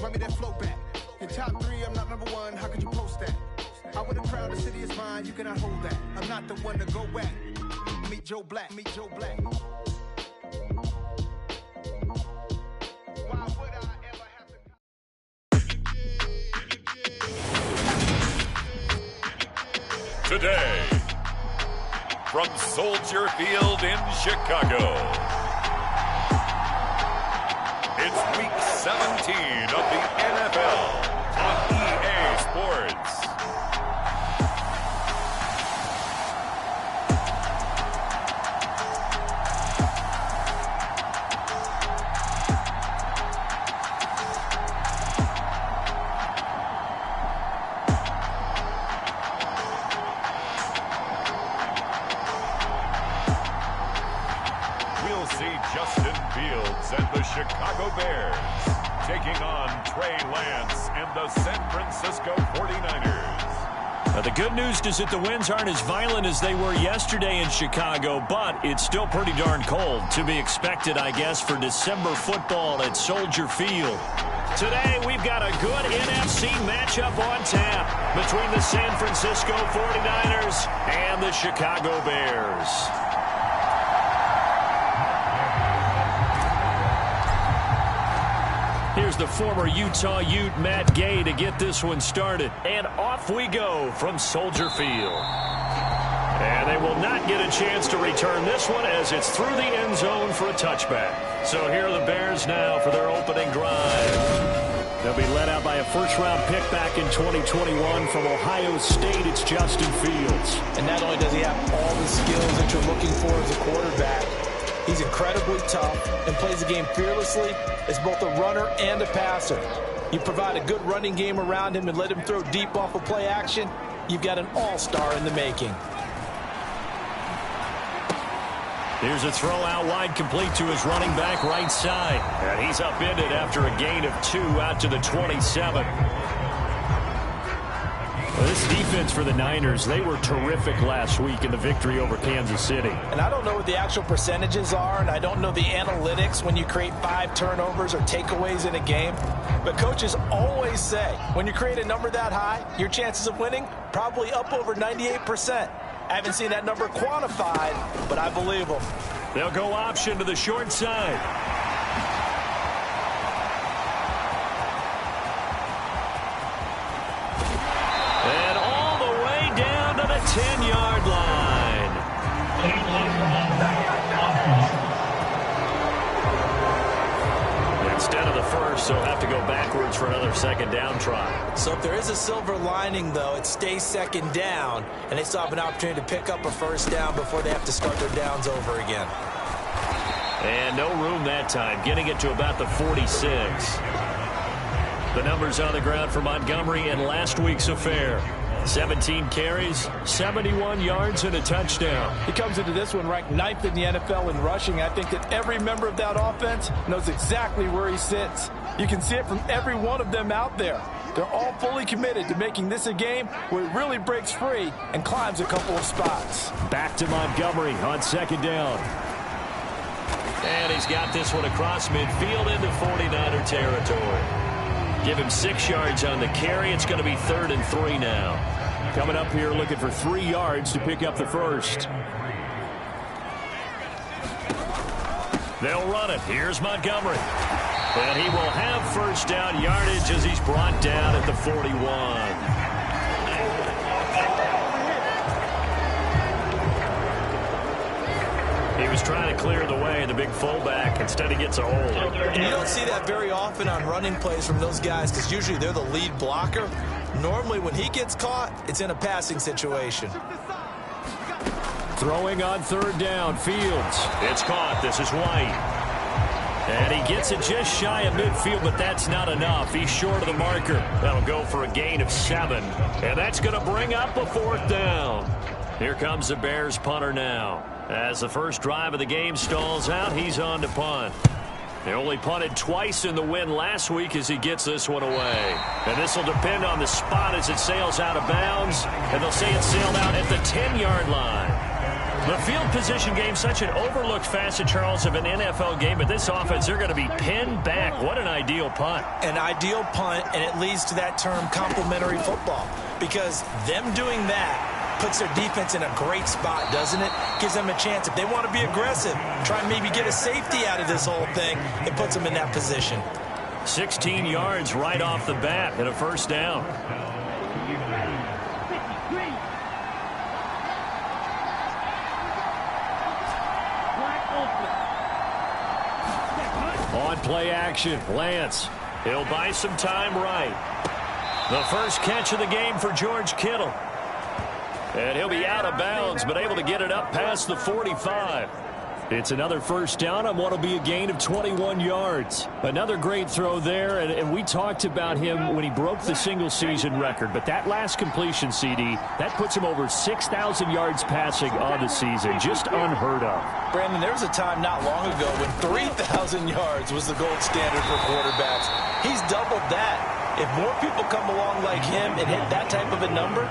run me that flow back. In top 3, I'm not number 1, how could you post that? Out with a crowd, the city is mine, you cannot hold that. I'm not the one to go back. Meet Joe Black, meet Joe Black. Why would I ever have to... Today, from Soldier Field in Chicago, it's Week 17 of the NFL on EA Sports. Chicago Bears taking on Trey Lance and the San Francisco 49ers. The good news is that the winds aren't as violent as they were yesterday in Chicago, but it's still pretty darn cold. To be expected, I guess, for December football at Soldier Field. Today, we've got a good NFC matchup on tap between the San Francisco 49ers and the Chicago Bears. Here's the former Utah Ute, Matt Gay, to get this one started. And off we go from Soldier Field. And they will not get a chance to return this one as it's through the end zone for a touchback. So here are the Bears now for their opening drive. They'll be led out by a first-round pick back in 2021 from Ohio State. It's Justin Fields. And not only does he have all the skills that you're looking for as a quarterback, he's incredibly tough and plays the game fearlessly as both a runner and a passer. You provide a good running game around him and let him throw deep off of play action, you've got an all-star in the making. Here's a throw out wide, complete to his running back right side. And he's upended after a gain of 2 out to the 27. Well, this defense for the Niners, they were terrific last week in the victory over Kansas City. And I don't know what the actual percentages are, and I don't know the analytics when you create 5 turnovers or takeaways in a game. But coaches always say, when you create a number that high, your chances of winning probably up over 98%. I haven't seen that number quantified, but I believe them. They'll go option to the short side. And all the way down to the 10-yard line. Instead of the first, they'll have to go backwards for another second down try. So if there is a silver lining, though, it stays second down, and they still have an opportunity to pick up a first down before they have to start their downs over again. And no room that time, getting it to about the 46. The numbers on the ground for Montgomery in last week's affair. 17 carries, 71 yards, and a touchdown. He comes into this one ranked 9th in the NFL in rushing. I think that every member of that offense knows exactly where he sits. You can see it from every one of them out there. They're all fully committed to making this a game where it really breaks free and climbs a couple of spots. Back to Montgomery on second down. And he's got this one across midfield into 49er territory. Give him 6 yards on the carry. It's going to be 3rd and 3 now. Coming up here looking for 3 yards to pick up the first. They'll run it. Here's Montgomery. And he will have first down yardage as he's brought down at the 41. He was trying to clear the way, the big fullback. Instead, he gets a hold. And you don't see that very often on running plays from those guys because usually they're the lead blocker. Normally, when he gets caught, it's in a passing situation. Throwing on 3rd down, Fields. It's caught. This is White. And he gets it just shy of midfield, but that's not enough. He's short of the marker. That'll go for a gain of 7. And that's going to bring up a 4th down. Here comes the Bears punter now. As the first drive of the game stalls out, he's on to punt. They only punted twice in the win last week as he gets this one away. And this will depend on the spot as it sails out of bounds. And they'll say it sailed out at the 10-yard line. The field position game, such an overlooked facet, Charles, of an NFL game, but this offense, they're going to be pinned back. What an ideal punt. An ideal punt, and it leads to that term complementary football, because them doing that puts their defense in a great spot, doesn't it? Gives them a chance. If they want to be aggressive, try and maybe get a safety out of this whole thing, it puts them in that position. 16 yards right off the bat and a first down. On play action, Lance. He'll buy some time right. The first catch of the game for George Kittle. And he'll be out of bounds, but able to get it up past the 45. It's another first down on what will be a gain of 21 yards. Another great throw there, and we talked about him when he broke the single-season record. But that last completion, CD, that puts him over 6,000 yards passing on the season. Just unheard of. Brandon, there was a time not long ago when 3,000 yards was the gold standard for quarterbacks. He's doubled that. If more people come along like him and hit that type of a number,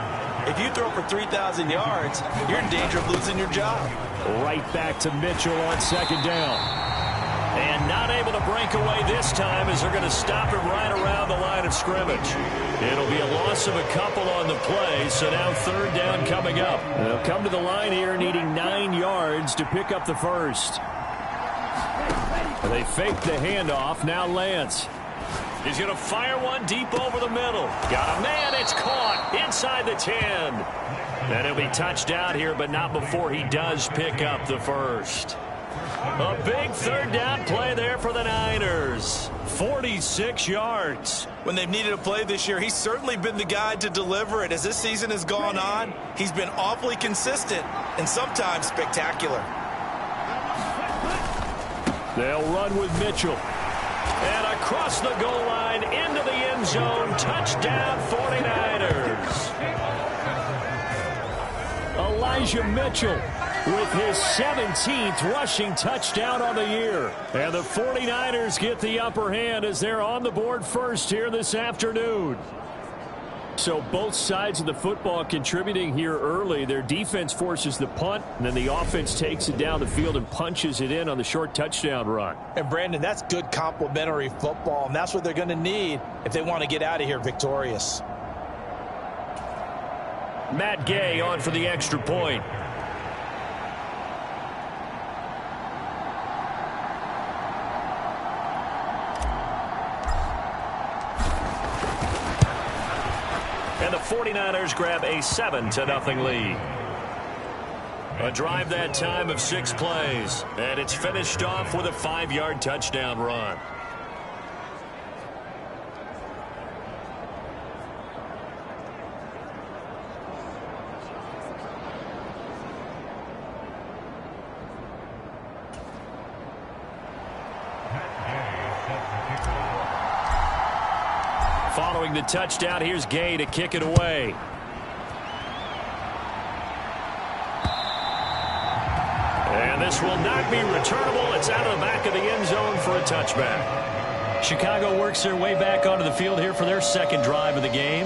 if you throw for 3,000 yards, you're in danger of losing your job. Right back to Mitchell on second down. And not able to break away this time as they're going to stop him right around the line of scrimmage. It'll be a loss of a couple on the play, so now third down coming up. They'll come to the line here needing 9 yards to pick up the first. They fake the handoff. Now Lance. He's going to fire one deep over the middle. Got a man. It's caught inside the 10. And he'll be touched out here, but not before he does pick up the first. A big third down play there for the Niners. 46 yards. When they've needed a play this year, he's certainly been the guy to deliver it. As this season has gone on, he's been awfully consistent and sometimes spectacular. They'll run with Mitchell. And across the goal line into the end zone. Touchdown 49ers. Elijah Mitchell with his 17th rushing touchdown on the year. And the 49ers get the upper hand as they're on the board first here this afternoon. So both sides of the football contributing here early. Their defense forces the punt, and then the offense takes it down the field and punches it in on the short touchdown run. And, Brandon, that's good complementary football, and that's what they're going to need if they want to get out of here victorious. Matt Gay on for the extra point. And the 49ers grab a 7-0 lead. A drive that time of 6 plays. And it's finished off with a 5-yard touchdown run. Following the touchdown, here's Gay to kick it away. And this will not be returnable. It's out of the back of the end zone for a touchback. Chicago works their way back onto the field here for their second drive of the game.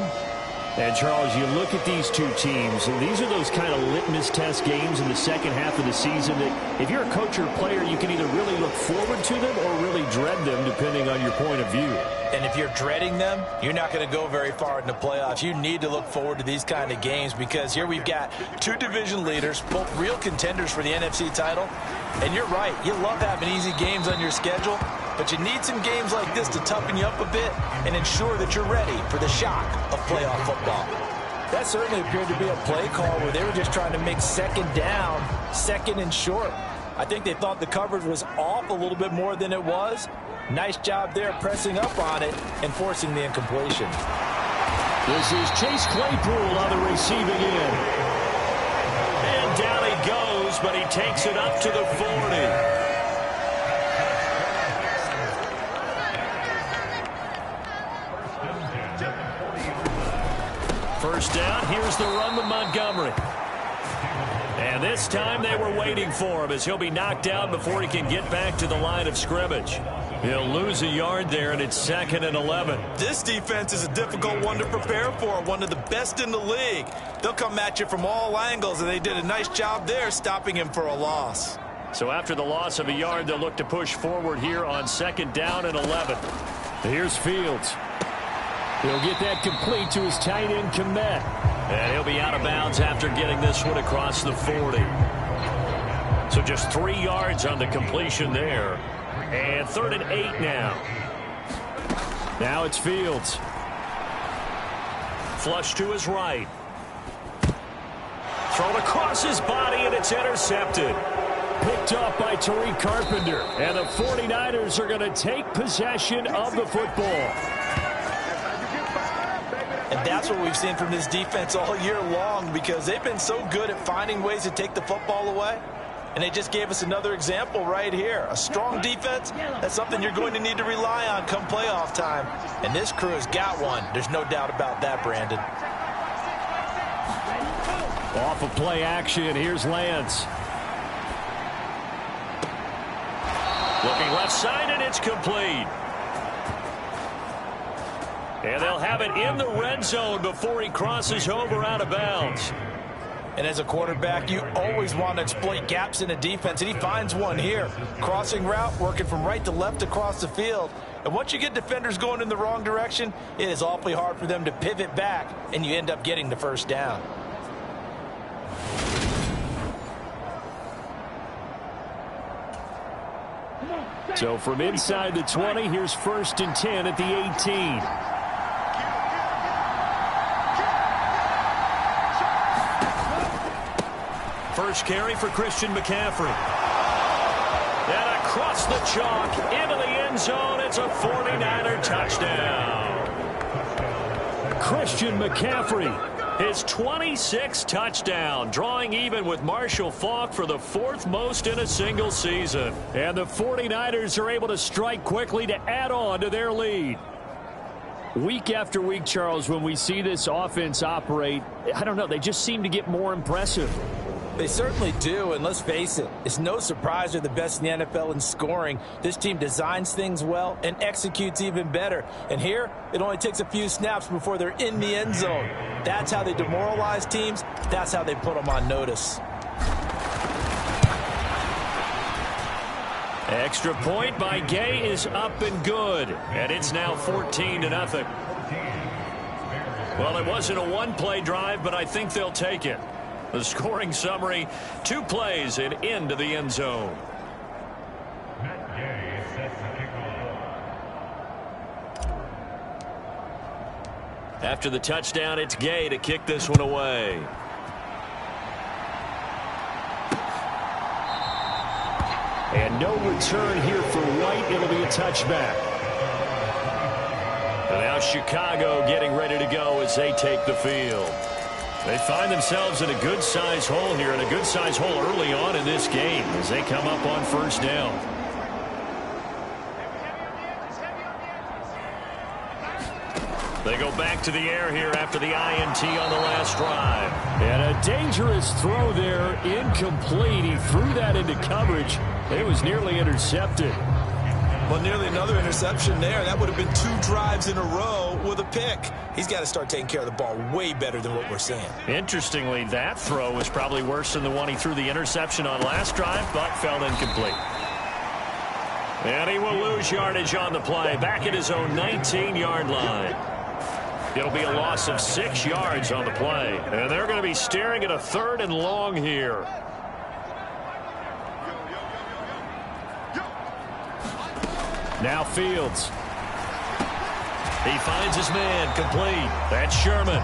And, Charles, you look at these two teams, and these are those kind of litmus test games in the second half of the season that if you're a coach or a player, you can either really look forward to them or really dread them, depending on your point of view. And if you're dreading them, you're not going to go very far in the playoffs. You need to look forward to these kind of games because here we've got two division leaders, both real contenders for the NFC title. And you're right, you love having easy games on your schedule, but you need some games like this to toughen you up a bit and ensure that you're ready for the shock of playoff football. That certainly appeared to be a play call where they were just trying to make second down, second and short. I think they thought the coverage was off a little bit more than it was. Nice job there pressing up on it and forcing the incompletion. This is Chase Claypool on the receiving end. And down he goes, but he takes it up to the 40. First down, here's the run with Montgomery. And this time they were waiting for him as he'll be knocked down before he can get back to the line of scrimmage. He'll lose a yard there, and it's 2nd and 11. This defense is a difficult one to prepare for, one of the best in the league. They'll come at you from all angles, and they did a nice job there stopping him for a loss. So after the loss of a yard, they'll look to push forward here on 2nd down and 11. Here's Fields. He'll get that complete to his tight end, Komet. And he'll be out of bounds after getting this one across the 40. So just 3 yards on the completion there. And 3rd and 8 now. Now it's Fields. Flush to his right. Thrown across his body, and it's intercepted. Picked up by Tariq Carpenter. And the 49ers are going to take possession of the football. And that's what we've seen from this defense all year long, because they've been so good at finding ways to take the football away. And they just gave us another example right here. A strong defense, that's something you're going to need to rely on come playoff time. And this crew has got one. There's no doubt about that, Brandon. Off of play action, here's Lance. Looking left side, and it's complete. And they'll have it in the red zone before he crosses over out of bounds. And as a quarterback, you always want to exploit gaps in a defense, and he finds one here. Crossing route, working from right to left across the field. And once you get defenders going in the wrong direction, it is awfully hard for them to pivot back, and you end up getting the first down. So from inside the 20, here's 1st and 10 at the 18. First carry for Christian McCaffrey. And across the chalk into the end zone. It's a 49er touchdown. Christian McCaffrey, his 26th touchdown, drawing even with Marshall Faulk for the 4th most in a single season. And the 49ers are able to strike quickly to add on to their lead. Week after week, Charles, when we see this offense operate, I don't know, they just seem to get more impressive. They certainly do, and let's face it, it's no surprise they're the best in the NFL in scoring. This team designs things well and executes even better. And here, it only takes a few snaps before they're in the end zone. That's how they demoralize teams. That's how they put them on notice. Extra point by Gay is up and good, and it's now 14-0. Well, it wasn't a one-play drive, but I think they'll take it. The scoring summary, 2 plays and into the end zone. After the touchdown, it's Gay to kick this one away. And no return here for White. It'll be a touchback. And now Chicago getting ready to go as they take the field. They find themselves in a good-sized hole here, and a good-sized hole early on in this game as they come up on 1st down. They go back to the air here after the INT on the last drive. And a dangerous throw there, incomplete. He threw that into coverage. It was nearly intercepted. Well, nearly another interception there. That would have been 2 drives in a row with a pick. He's got to start taking care of the ball way better than what we're seeing. Interestingly, that throw was probably worse than the one he threw the interception on last drive, but fell incomplete. And he will lose yardage on the play, back at his own 19-yard line. It'll be a loss of 6 yards on the play. And they're going to be staring at a 3rd and long here. Now Fields. He finds his man complete. That's Sherman.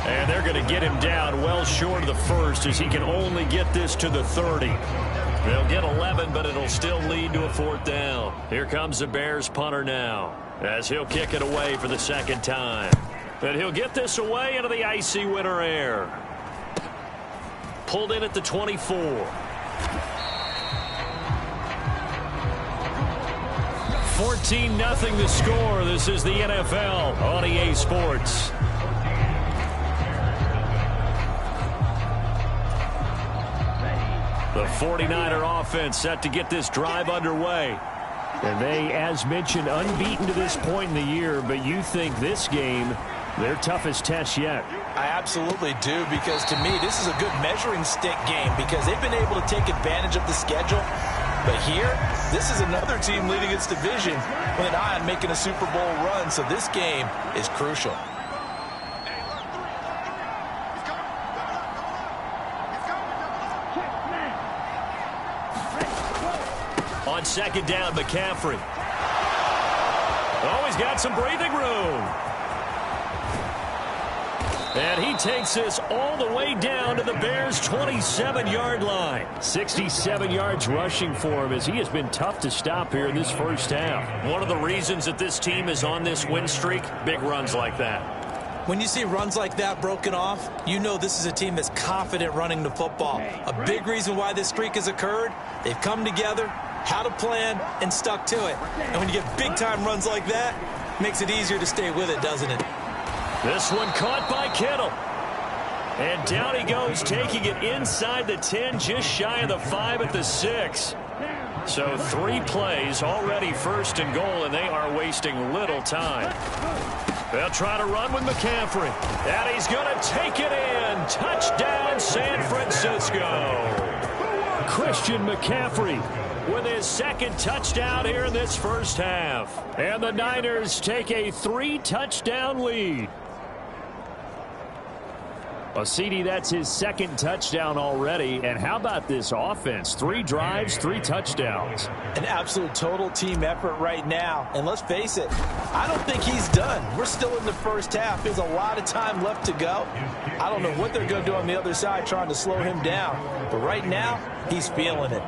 And they're going to get him down well short of the 1st as he can only get this to the 30. They'll get 11, but it'll still lead to a 4th down. Here comes the Bears punter now as he'll kick it away for the 2nd time. And he'll get this away into the icy winter air. Pulled in at the 24. 14-0 the score. This is the NFL on EA Sports. The 49er offense set to get this drive underway. And they, as mentioned, unbeaten to this point in the year, but you think this game, their toughest test yet? I absolutely do, because to me, this is a good measuring stick game because they've been able to take advantage of the schedule. But here, this is another team leading its division with an eye on making a Super Bowl run, so this game is crucial. On second down, McCaffrey. Oh, he's got some breathing room. And he takes this all the way down to the Bears' 27-yard line. 67 yards rushing for him as he has been tough to stop here in this first half. One of the reasons that this team is on this win streak, big runs like that. When you see runs like that broken off, you know this is a team that's confident running the football. A big reason why this streak has occurred, they've come together, had a plan, and stuck to it. And when you get big-time runs like that, it makes it easier to stay with it, doesn't it? This one caught by Kittle. And down he goes, taking it inside the 10, just shy of the 5 at the 6. So 3 plays, already first and goal, and they are wasting little time. They'll try to run with McCaffrey. And he's going to take it in. Touchdown, San Francisco. Christian McCaffrey with his second touchdown here in this first half. And the Niners take a 3-touchdown lead. Well, CD, that's his second touchdown already. And how about this offense? 3 drives, 3 touchdowns. An absolute total team effort right now. And let's face it, I don't think he's done. We're still in the first half. There's a lot of time left to go. I don't know what they're going to do on the other side trying to slow him down. But right now, he's feeling it.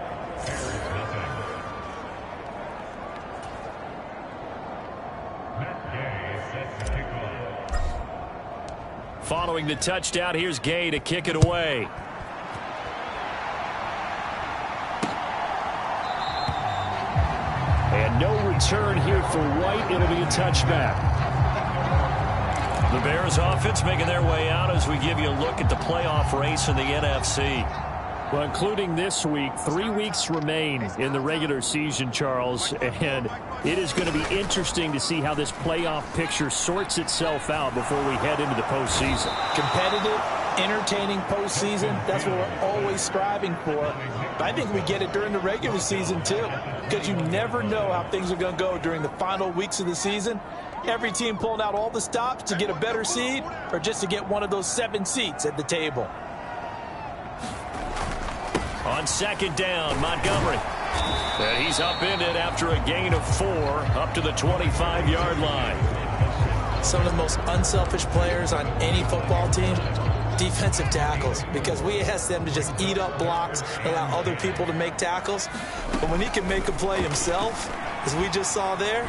Following the touchdown, here's Gay to kick it away. And no return here for White. It'll be a touchback. The Bears offense making their way out as we give you a look at the playoff race in the NFC. Well, including this week, 3 weeks remain in the regular season, Charles, and it is going to be interesting to see how this playoff picture sorts itself out before we head into the postseason. Competitive, entertaining postseason, that's what we're always striving for. But I think we get it during the regular season, too, because you never know how things are going to go during the final weeks of the season. Every team pulling out all the stops to get a better seed or just to get one of those 7 seats at the table. On second down, Montgomery. And he's upended after a gain of 4 up to the 25-yard line. Some of the most unselfish players on any football team, defensive tackles, because we ask them to just eat up blocks, allow other people to make tackles. But when he can make a play himself, as we just saw there,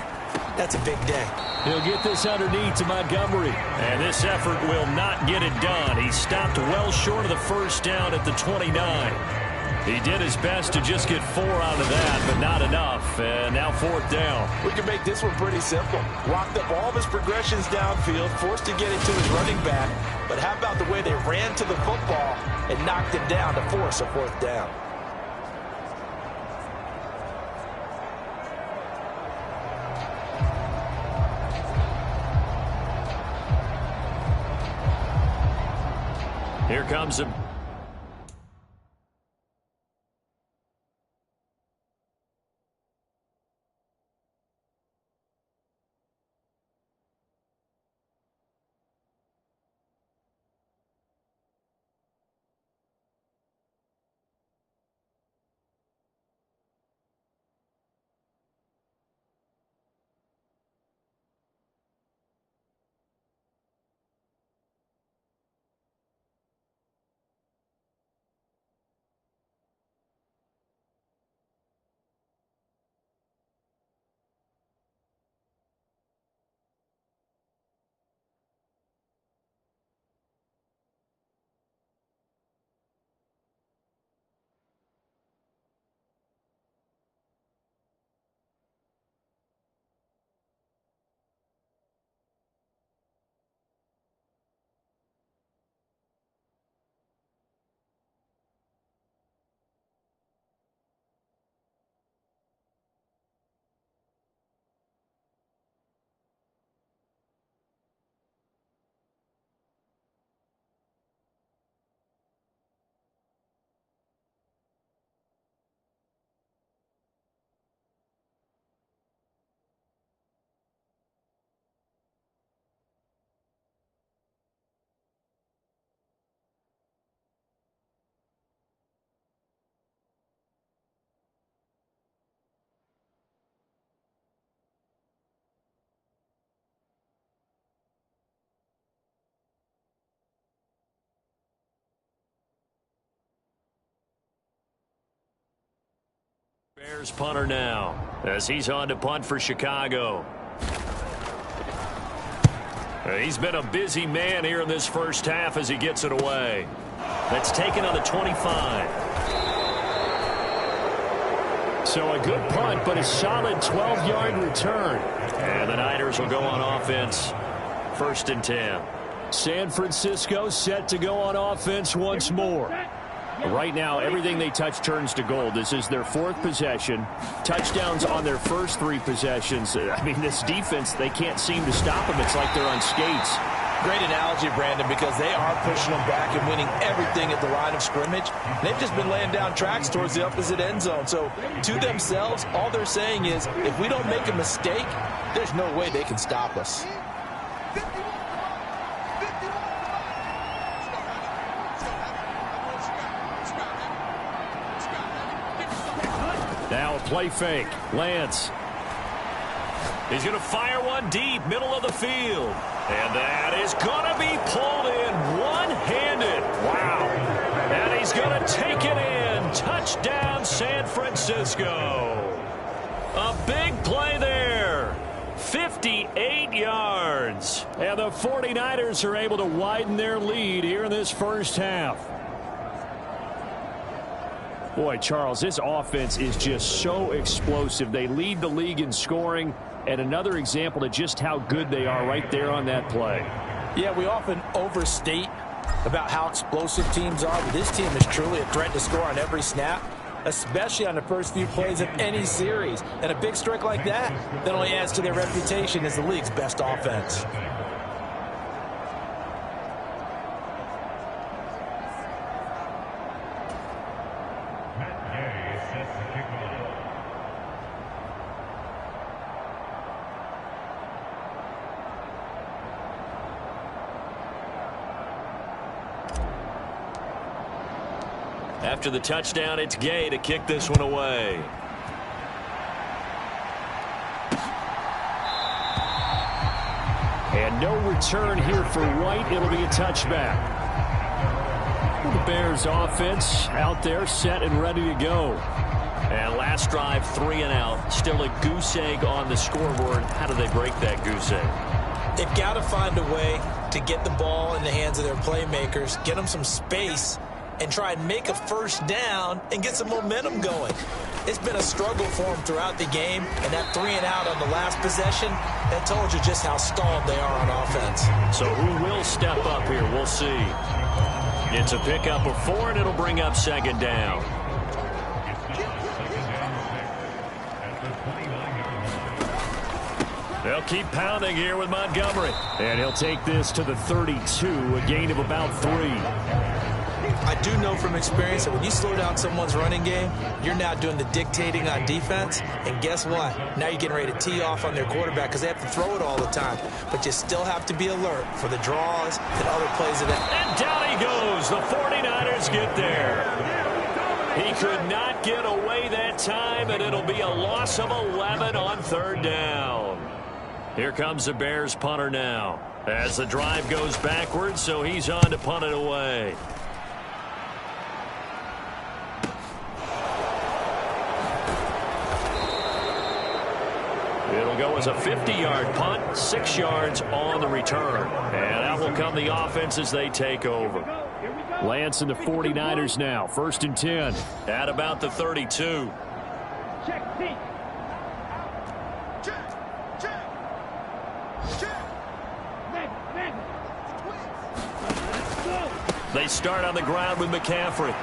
that's a big day. He'll get this underneath to Montgomery. And this effort will not get it done. He stopped well short of the first down at the 29. He did his best to just get 4 out of that, but not enough. And now 4th down. We can make this one pretty simple. Locked up all of his progressions downfield, forced to get it to his running back. But how about the way they ran to the football and knocked him down to force a 4th down? Here comes him. Bears punter now as he's on to punt for Chicago. He's been a busy man here in this first half as he gets it away. That's taken on the 25. So a good punt, but a solid 12-yard return. And the Niners will go on offense. 1st and 10. San Francisco set to go on offense once more. Right now, everything they touch turns to gold. This is their 4th possession. Touchdowns on their first 3 possessions. I mean, this defense, they can't seem to stop them. It's like they're on skates. Great analogy, Brandon, because they are pushing them back and winning everything at the line of scrimmage. They've just been laying down tracks towards the opposite end zone. So to themselves, all they're saying is, if we don't make a mistake, there's no way they can stop us. Now a play fake. Lance. He's going to fire one deep, middle of the field. And that is going to be pulled in one-handed. Wow. And he's going to take it in. Touchdown, San Francisco. A big play there. 58 yards. And the 49ers are able to widen their lead here in this first half. Boy, Charles, this offense is just so explosive. They lead the league in scoring, and another example of just how good they are right there on that play. Yeah, we often overstate about how explosive teams are, but this team is truly a threat to score on every snap, especially on the first few plays of any series. And a big strike like that only adds to their reputation as the league's best offense. After the touchdown, it's Gay to kick this one away. And no return here for White. It'll be a touchback. The Bears offense out there set and ready to go. And last drive, 3 and out. Still a goose egg on the scoreboard. How do they break that goose egg? They've got to find a way to get the ball in the hands of their playmakers, get them some space, and try and make a first down and get some momentum going. It's been a struggle for them throughout the game, and that 3 and out on the last possession, that told you just how stalled they are on offense. So who will step up here? We'll see. It's a pickup of 4, and it'll bring up 2nd down. They'll keep pounding here with Montgomery. And he'll take this to the 32, a gain of about 3. I do know from experience that when you slow down someone's running game, you're now doing the dictating on defense. And guess what? Now you're getting ready to tee off on their quarterback because they have to throw it all the time. But you still have to be alert for the draws and other plays of that. And down he goes. The 49ers get there. He could not get away that time, and it'll be a loss of 11 on 3rd down. Here comes the Bears punter now as the drive goes backwards, so he's on to punt it away. It'll go as a 50-yard punt, 6 yards on the return. And out will come the offense as they take over. Lance and the 49ers now, 1st and 10. At about the 32. They start on the ground with McCaffrey.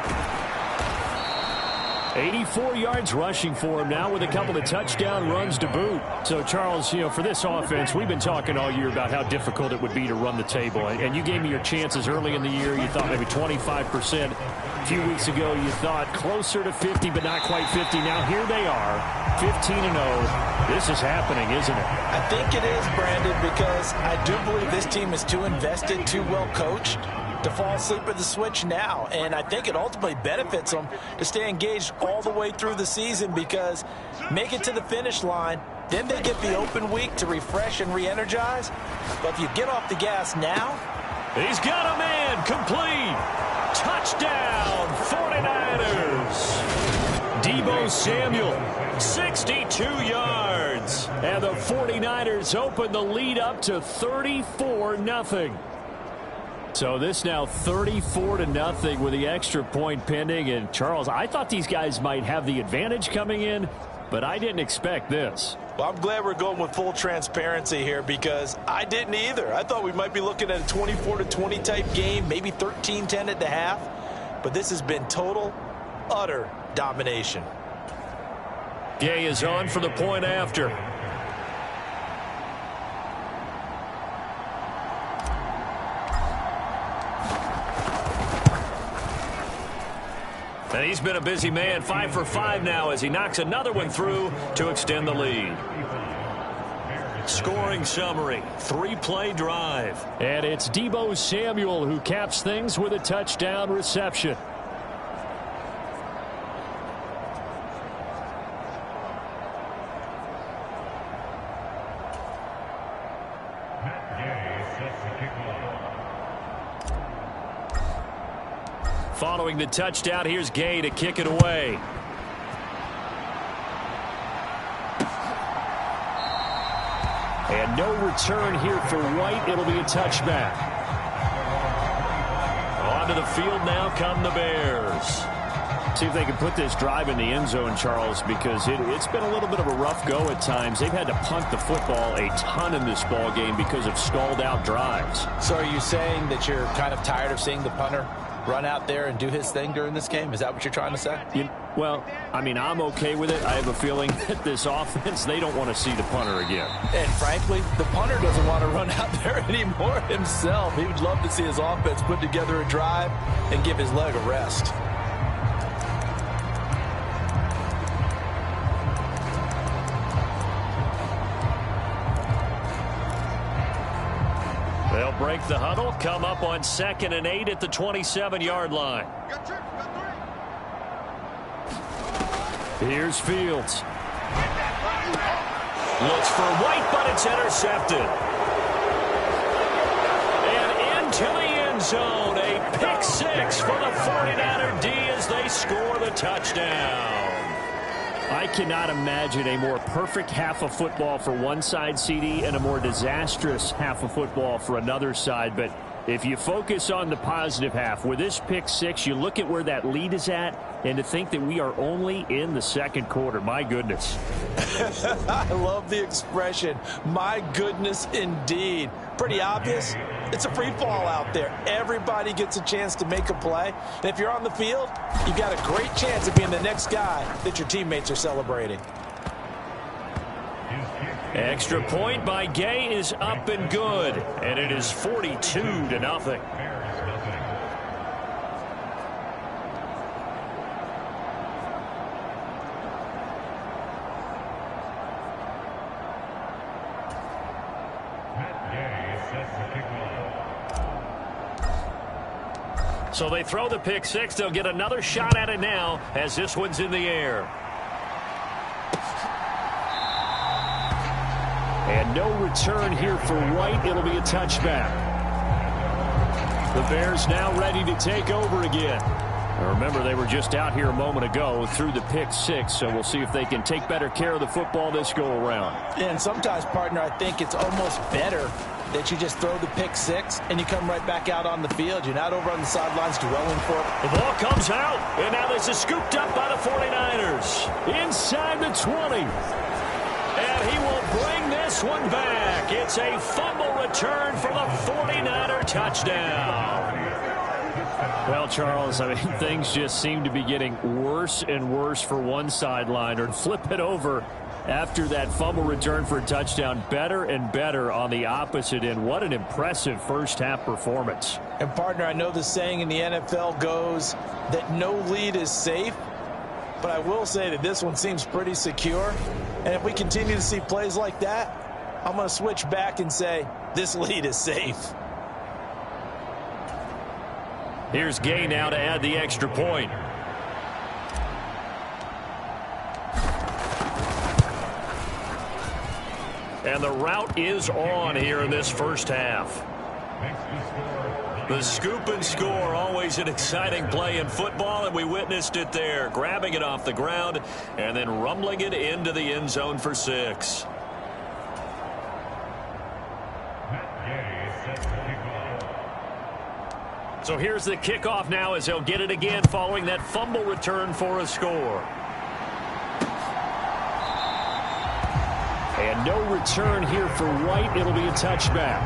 84 yards rushing for him now with a couple of touchdown runs to boot. So, Charles, you know, for this offense, we've been talking all year about how difficult it would be to run the table. And you gave me your chances early in the year. You thought maybe 25%. A few weeks ago, you thought closer to 50, but not quite 50. Now, here they are, 15-0. This is happening, isn't it? I think it is, Brandon, because I do believe this team is too invested, too well coached to fall asleep at the switch now. And I think it ultimately benefits them to stay engaged all the way through the season because make it to the finish line, then they get the open week to refresh and re-energize. But if you get off the gas now. He's got a man complete. Touchdown, 49ers. Deebo Samuel, 62 yards. And the 49ers open the lead up to 34-0. So this now 34-0 with the extra point pending. And, Charles, I thought these guys might have the advantage coming in, but I didn't expect this. Well, I'm glad we're going with full transparency here because I didn't either. I thought we might be looking at a 24-20 type game, maybe 13-10 at the half. But this has been total, utter domination. Gay is on for the point after. And he's been a busy man, 5 for 5 now as he knocks another one through to extend the lead. Scoring summary, 3-play drive. And it's Deebo Samuel who caps things with a touchdown reception. Following the touchdown, here's Gay to kick it away. And no return here for White. It'll be a touchback. Onto the field now come the Bears. See if they can put this drive in the end zone, Charles, because it's been a little bit of a rough go at times. They've had to punt the football a ton in this ball game because of stalled out drives. So are you saying that you're kind of tired of seeing the punter run out there and do his thing during this game? Is that what you're trying to say? Well, I mean, I'm okay with it. I have a feeling that this offense, they don't want to see the punter again. And frankly, the punter doesn't want to run out there anymore himself. He would love to see his offense put together a drive and give his leg a rest. They'll break the huddle, come up on 2nd and 8 at the 27-yard line. Here's Fields. Looks for White, but it's intercepted. And into the end zone, a pick 6 for the 49er D as they score the touchdown. I cannot imagine a more perfect half of football for one side, CD, and a more disastrous half of football for another side. But if you focus on the positive half, with this pick 6, you look at where that lead is at, and to think that we are only in the second quarter. My goodness. I love the expression, my goodness indeed. Pretty obvious. It's a free fall out there. Everybody gets a chance to make a play. And if you're on the field, you've got a great chance of being the next guy that your teammates are celebrating. Extra point by Gay is up and good. And it is 42-0. So they throw the pick 6. They'll get another shot at it now as this one's in the air. And no return here for White. It'll be a touchback. The Bears now ready to take over again. Now remember, they were just out here a moment ago through the pick 6, so we'll see if they can take better care of the football this go-around. And sometimes, partner, I think it's almost better that you just throw the pick 6 and you come right back out on the field. You're not over on the sidelines dwelling for it. The ball comes out, and now this is scooped up by the 49ers. Inside the 20. And he will bring this one back. It's a fumble return for the 49er touchdown. Well, Charles, I mean, things just seem to be getting worse and worse for one sideline. Or flip it over after that fumble return for a touchdown. Better and better on the opposite end. What an impressive first-half performance. And, partner, I know the saying in the NFL goes that no lead is safe. But I will say that this one seems pretty secure. And if we continue to see plays like that, I'm going to switch back and say this lead is safe. Here's Gay now to add the extra point. And the route is on here in this first half. The scoop and score, always an exciting play in football, and we witnessed it there, grabbing it off the ground and then rumbling it into the end zone for 6. So here's the kickoff now as they'll get it again following that fumble return for a score. And no return here for White. It'll be a touchback.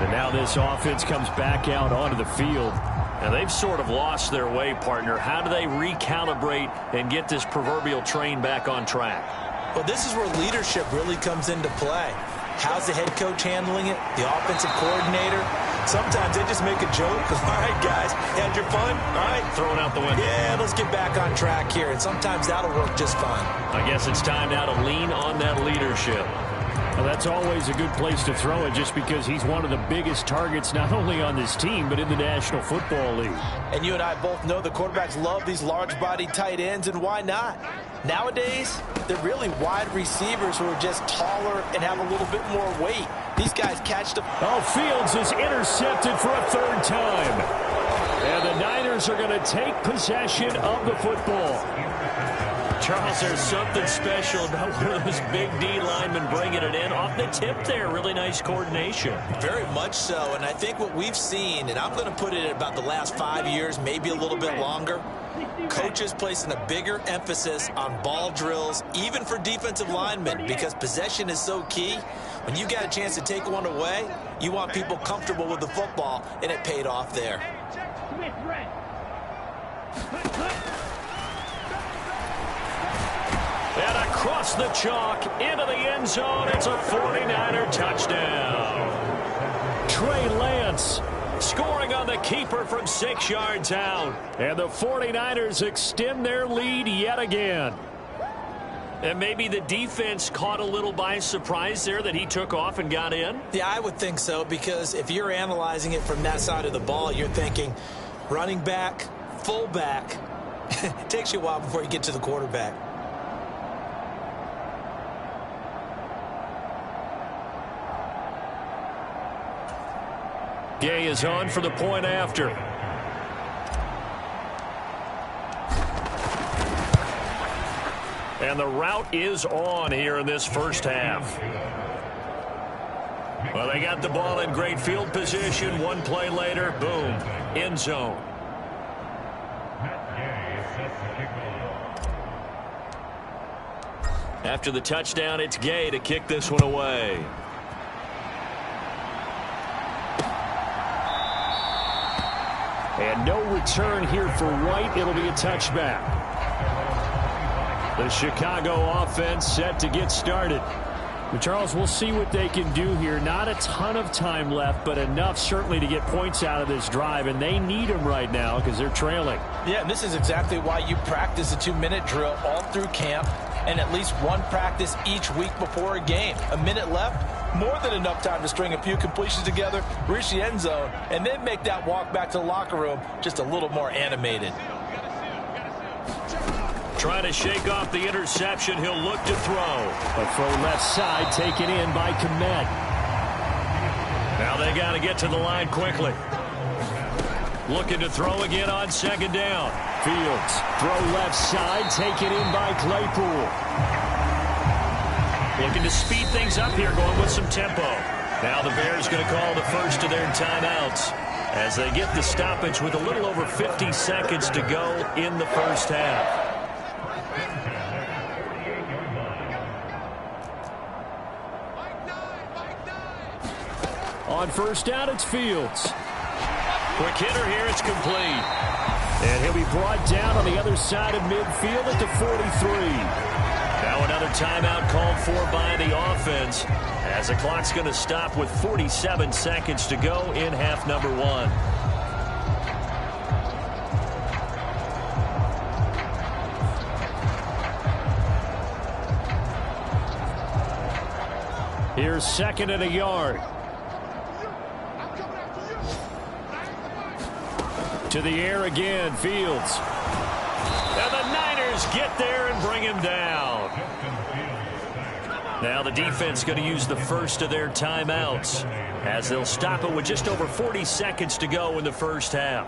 And now this offense comes back out onto the field. Now they've sort of lost their way, partner. How do they recalibrate and get this proverbial train back on track? Well, this is where leadership really comes into play. How's the head coach handling it? The offensive coordinator? Sometimes they just make a joke. All right, guys, had your fun? All right. Throwing out the window. Yeah, let's get back on track here. And sometimes that'll work just fine. I guess it's time now to lean on that leadership. Well, that's always a good place to throw it just because he's one of the biggest targets not only on this team but in the National Football League. And you and I both know the quarterbacks love these large-bodied tight ends, and why not? Nowadays, they're really wide receivers who are just taller and have a little bit more weight. These guys catch the... Oh, Fields is intercepted for a third time. And the Niners are going to take possession of the football. Charles, there's something special about one of those big D linemen bringing it in. Off the tip there, really nice coordination. Very much so, and I think what we've seen, and I'm going to put it at about the last 5 years, maybe a little bit longer, coaches placing a bigger emphasis on ball drills, even for defensive linemen, because possession is so key. When you got a chance to take one away, you want people comfortable with the football, and it paid off there. And across the chalk, into the end zone, it's a 49er touchdown. Trey Lance scoring on the keeper from 6 yards out. And the 49ers extend their lead yet again. And maybe the defense caught a little by surprise there that he took off and got in? Yeah, I would think so, because if you're analyzing it from that side of the ball, you're thinking running back, fullback. It takes you a while before you get to the quarterback. Gay is on for the point after. And the route is on here in this first half. Well, they got the ball in great field position. One play later, boom, end zone. After the touchdown, it's Gay to kick this one away. And no return here for White. It'll be a touchback. The Chicago offense set to get started. But Charles, we'll see what they can do here. Not a ton of time left, but enough certainly to get points out of this drive. And they need them right now because they're trailing. Yeah, and this is exactly why you practice a 2-minute drill all through camp and at least one practice each week before a game. A minute left, more than enough time to string a few completions together, reach the end zone, and then make that walk back to the locker room just a little more animated. Trying to shake off the interception. He'll look to throw. A throw left side taken in by Komet. Now they got to get to the line quickly. Looking to throw again on second down. Fields, throw left side, taken in by Claypool. Looking to speed things up here, going with some tempo. Now the Bears going to call the first of their timeouts as they get the stoppage with a little over 50 seconds to go in the first half. On first down, it's Fields. Quick hitter here, it's complete. And he'll be brought down on the other side of midfield at the 43. Now another timeout called for by the offense as the clock's going to stop with 47 seconds to go in half number 1. Here's second and a yard. To the air again, Fields. And the Niners get there and bring him down. Now the defense going to use the first of their timeouts as they'll stop it with just over 40 seconds to go in the first half.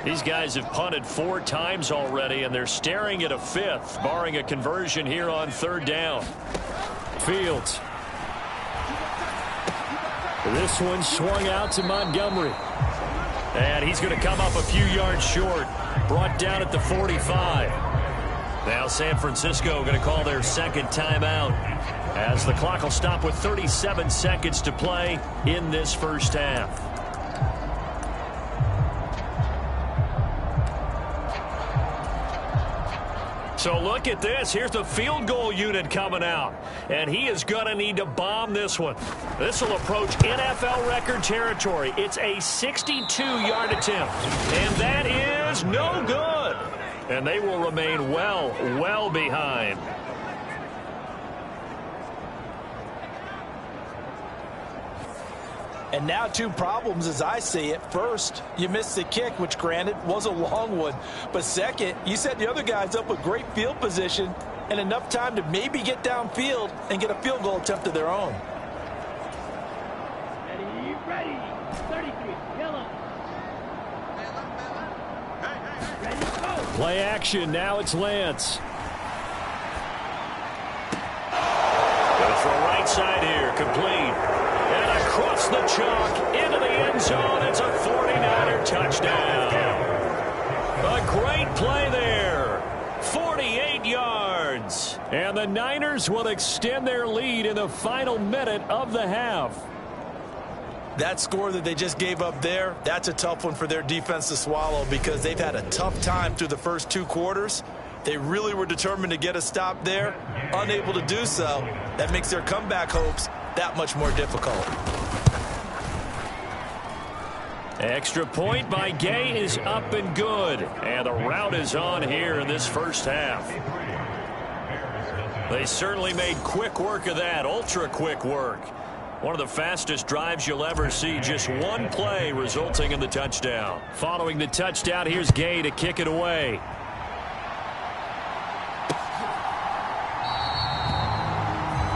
These guys have punted 4 times already, and they're staring at a 5th, barring a conversion here on 3rd down. Fields. This one swung out to Montgomery. And he's going to come up a few yards short, brought down at the 45. Now San Francisco going to call their 2nd timeout as the clock will stop with 37 seconds to play in this first half. So look at this. Here's the field goal unit coming out. And he is going to need to bomb this one. This will approach NFL record territory. It's a 62-yard attempt. And that is no good. And they will remain well behind. And now 2 problems as I see it. First, you missed the kick, which granted was a long one. But second, you set the other guys up with great field position and enough time to maybe get downfield and get a field goal attempt of their own. Ready, 33, yellow. Ready, go. Play action, now it's Lance. Goes for a right side here, complete. And across the chalk into the end zone. It's a 49er touchdown. A great play there. 48 yards. And the Niners will extend their lead in the final minute of the half. That score that they just gave up there, that's a tough one for their defense to swallow because they've had a tough time through the first 2 quarters. They really were determined to get a stop there, unable to do so. That makes their comeback hopes that much more difficult. Extra point by Gay is up and good. And the route is on here in this first half. They certainly made quick work of that, ultra quick work. One of the fastest drives you'll ever see, just 1 play resulting in the touchdown. Following the touchdown, here's Gay to kick it away.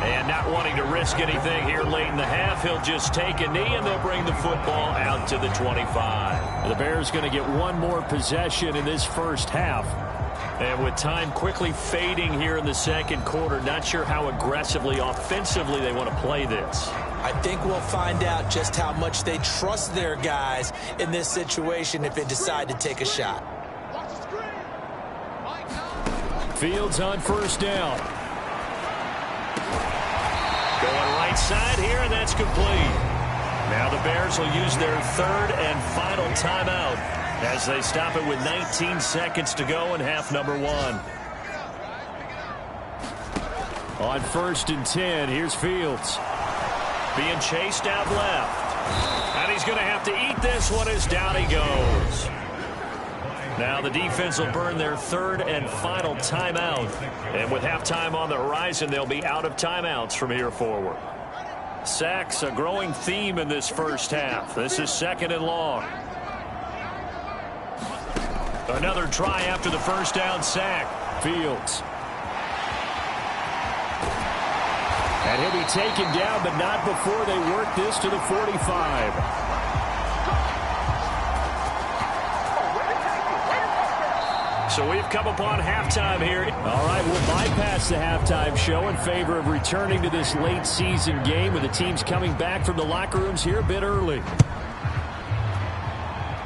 And not wanting to risk anything here late in the half, he'll just take a knee and they'll bring the football out to the 25. The Bears going to get 1 more possession in this first half. And with time quickly fading here in the 2nd quarter, not sure how aggressively, offensively they want to play this. I think we'll find out just how much they trust their guys in this situation if they decide to take a shot. Fields on 1st down. Going right side here, and that's complete. Now the Bears will use their 3rd and final timeout as they stop it with 19 seconds to go in half number 1. On 1st and 10, here's Fields. Being chased out left. And he's going to have to eat this one as down he goes. Now the defense will burn their 3rd and final timeout. And with halftime on the horizon, they'll be out of timeouts from here forward. Sacks, a growing theme in this first half. This is 2nd and long. Another try after the first down sack. Fields. And he'll be taken down, but not before they work this to the 45. So we've come upon halftime here. All right, we'll bypass the halftime show in favor of returning to this late season game with the teams coming back from the locker rooms here a bit early.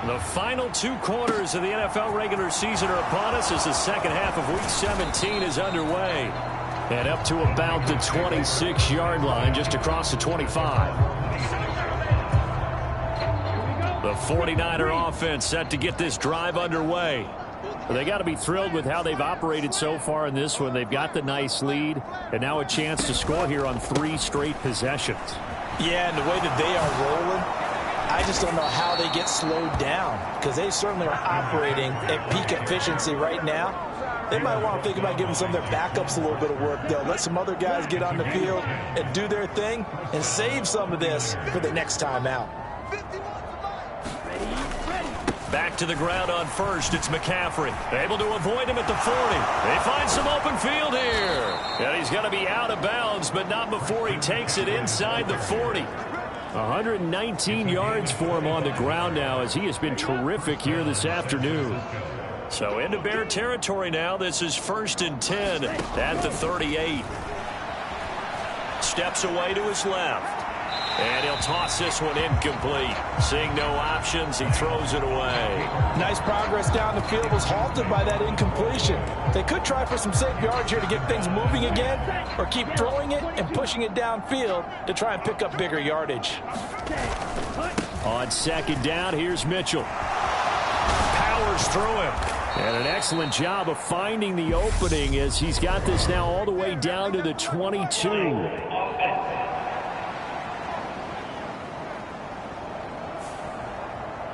The final 2 quarters of the NFL regular season are upon us as the 2nd half of Week 17 is underway. And up to about the 26-yard line, just across the 25. The 49er offense set to get this drive underway. They got to be thrilled with how they've operated so far in this one. They've got the nice lead, and now a chance to score here on 3 straight possessions. Yeah, and the way that they are rolling, I just don't know how they get slowed down because they certainly are operating at peak efficiency right now. They might want to think about giving some of their backups a little bit of work, though. Let some other guys get on the field and do their thing and save some of this for the next time out. Back to the ground on first. It's McCaffrey. Able to avoid him at the 40. They find some open field here. And he's going to be out of bounds, but not before he takes it inside the 40. 119 yards for him on the ground now, as he has been terrific here this afternoon. So into Bear territory now. This is 1st and 10 at the 38. Steps away to his left. And he'll toss this one incomplete. Seeing no options, he throws it away. Nice progress down the field, was halted by that incompletion. They could try for some safe yards here to get things moving again, or keep throwing it and pushing it downfield to try and pick up bigger yardage. On 2nd down, here's Mitchell. Powers through him. And an excellent job of finding the opening, as he's got this now all the way down to the 22.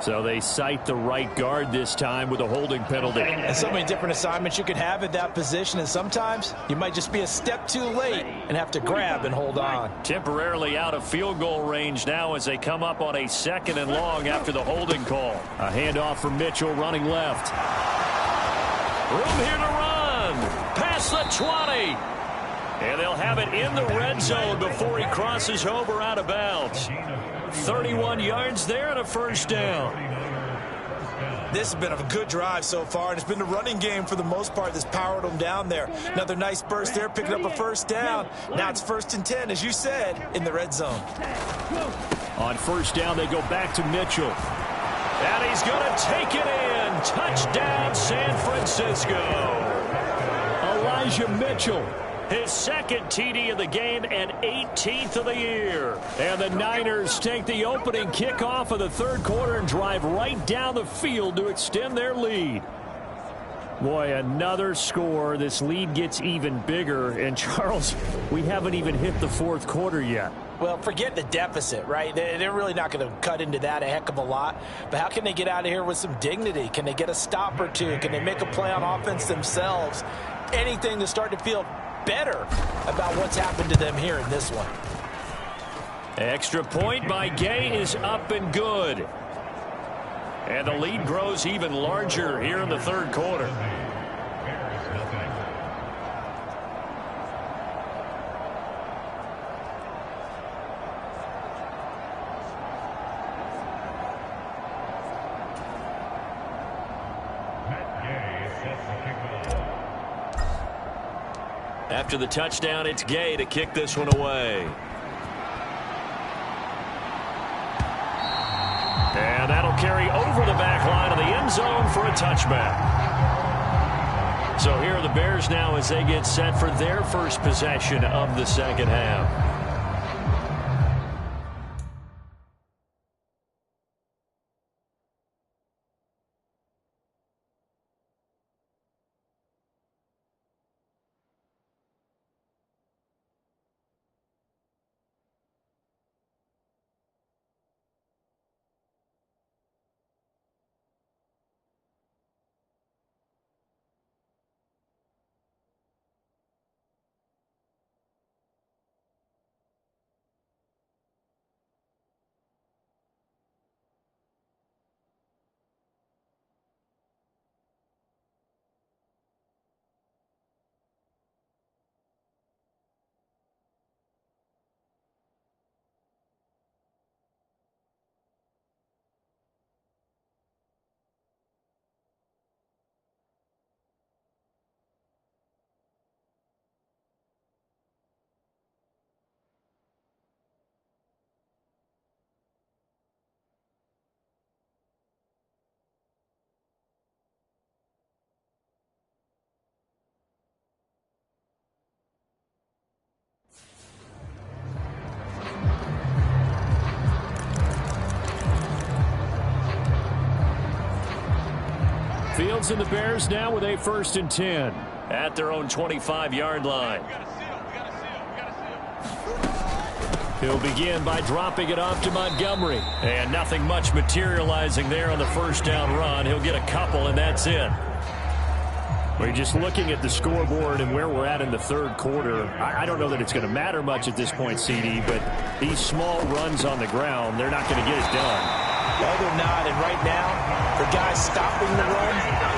So they cite the right guard this time with a holding penalty. And so many different assignments you could have at that position, and sometimes you might just be a step too late and have to grab and hold on. Temporarily out of field goal range now as they come up on a 2nd and long after the holding call. A handoff from Mitchell running left. Room here to run. Past the 20. And they'll have it in the red zone before he crosses over out of bounds. 31 yards there and a 1st down. This has been a good drive so far, and it's been the running game for the most part that's powered them down there. Another nice burst there, picking up a 1st down. Now it's 1st and 10, as you said, in the red zone. On 1st down, they go back to Mitchell. And he's going to take it in. Touchdown, San Francisco. Elijah Mitchell. His 2nd TD of the game and 18th of the year. And the Niners take the opening kickoff of the 3rd quarter and drive right down the field to extend their lead. Boy, another score. This lead gets even bigger. And, Charles, we haven't even hit the 4th quarter yet. Well, forget the deficit, right? They're really not going to cut into that a heck of a lot. But how can they get out of here with some dignity? Can they get a stop or two? Can they make a play on offense themselves? Anything to start to feel better about what's happened to them here in this one. Extra point by Gay is up and good. And the lead grows even larger here in the 3rd quarter. After the touchdown, it's Gay to kick this one away. And that'll carry over the back line of the end zone for a touchback. So here are the Bears now as they get set for their first possession of the 2nd half. Fields and the Bears now with a 1st and 10. At their own 25-yard line. He'll begin by dropping it off to Montgomery. And nothing much materializing there on the 1st down run. He'll get a couple, and that's it. We're just looking at the scoreboard and where we're at in the 3rd quarter. I don't know that it's going to matter much at this point, CD, but these small runs on the ground, they're not going to get it done. No, they're not. And right now, the guys stopping the run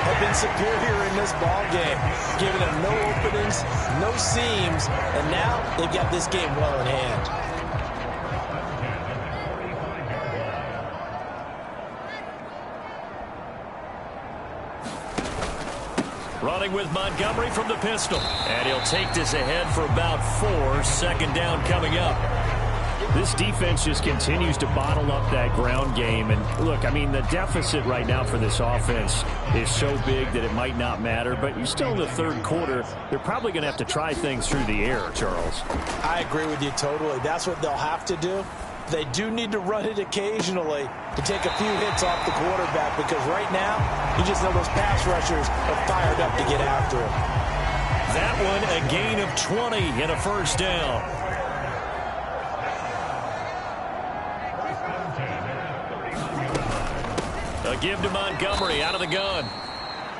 have been superior in this ball game, giving them no openings, no seams, and now they've got this game well in hand. Running with Montgomery from the pistol. And he'll take this ahead for about 4. Second down coming up. This defense just continues to bottle up that ground game. And look, I mean, the deficit right now for this offense is so big that it might not matter. But you're still in the third quarter. They're probably going to have to try things through the air, Charles. I agree with you totally. That's what they'll have to do. They do need to run it occasionally to take a few hits off the quarterback, because right now, you just know those pass rushers are fired up to get after him. That one a gain of 20 and a first down. A give to Montgomery out of the gun.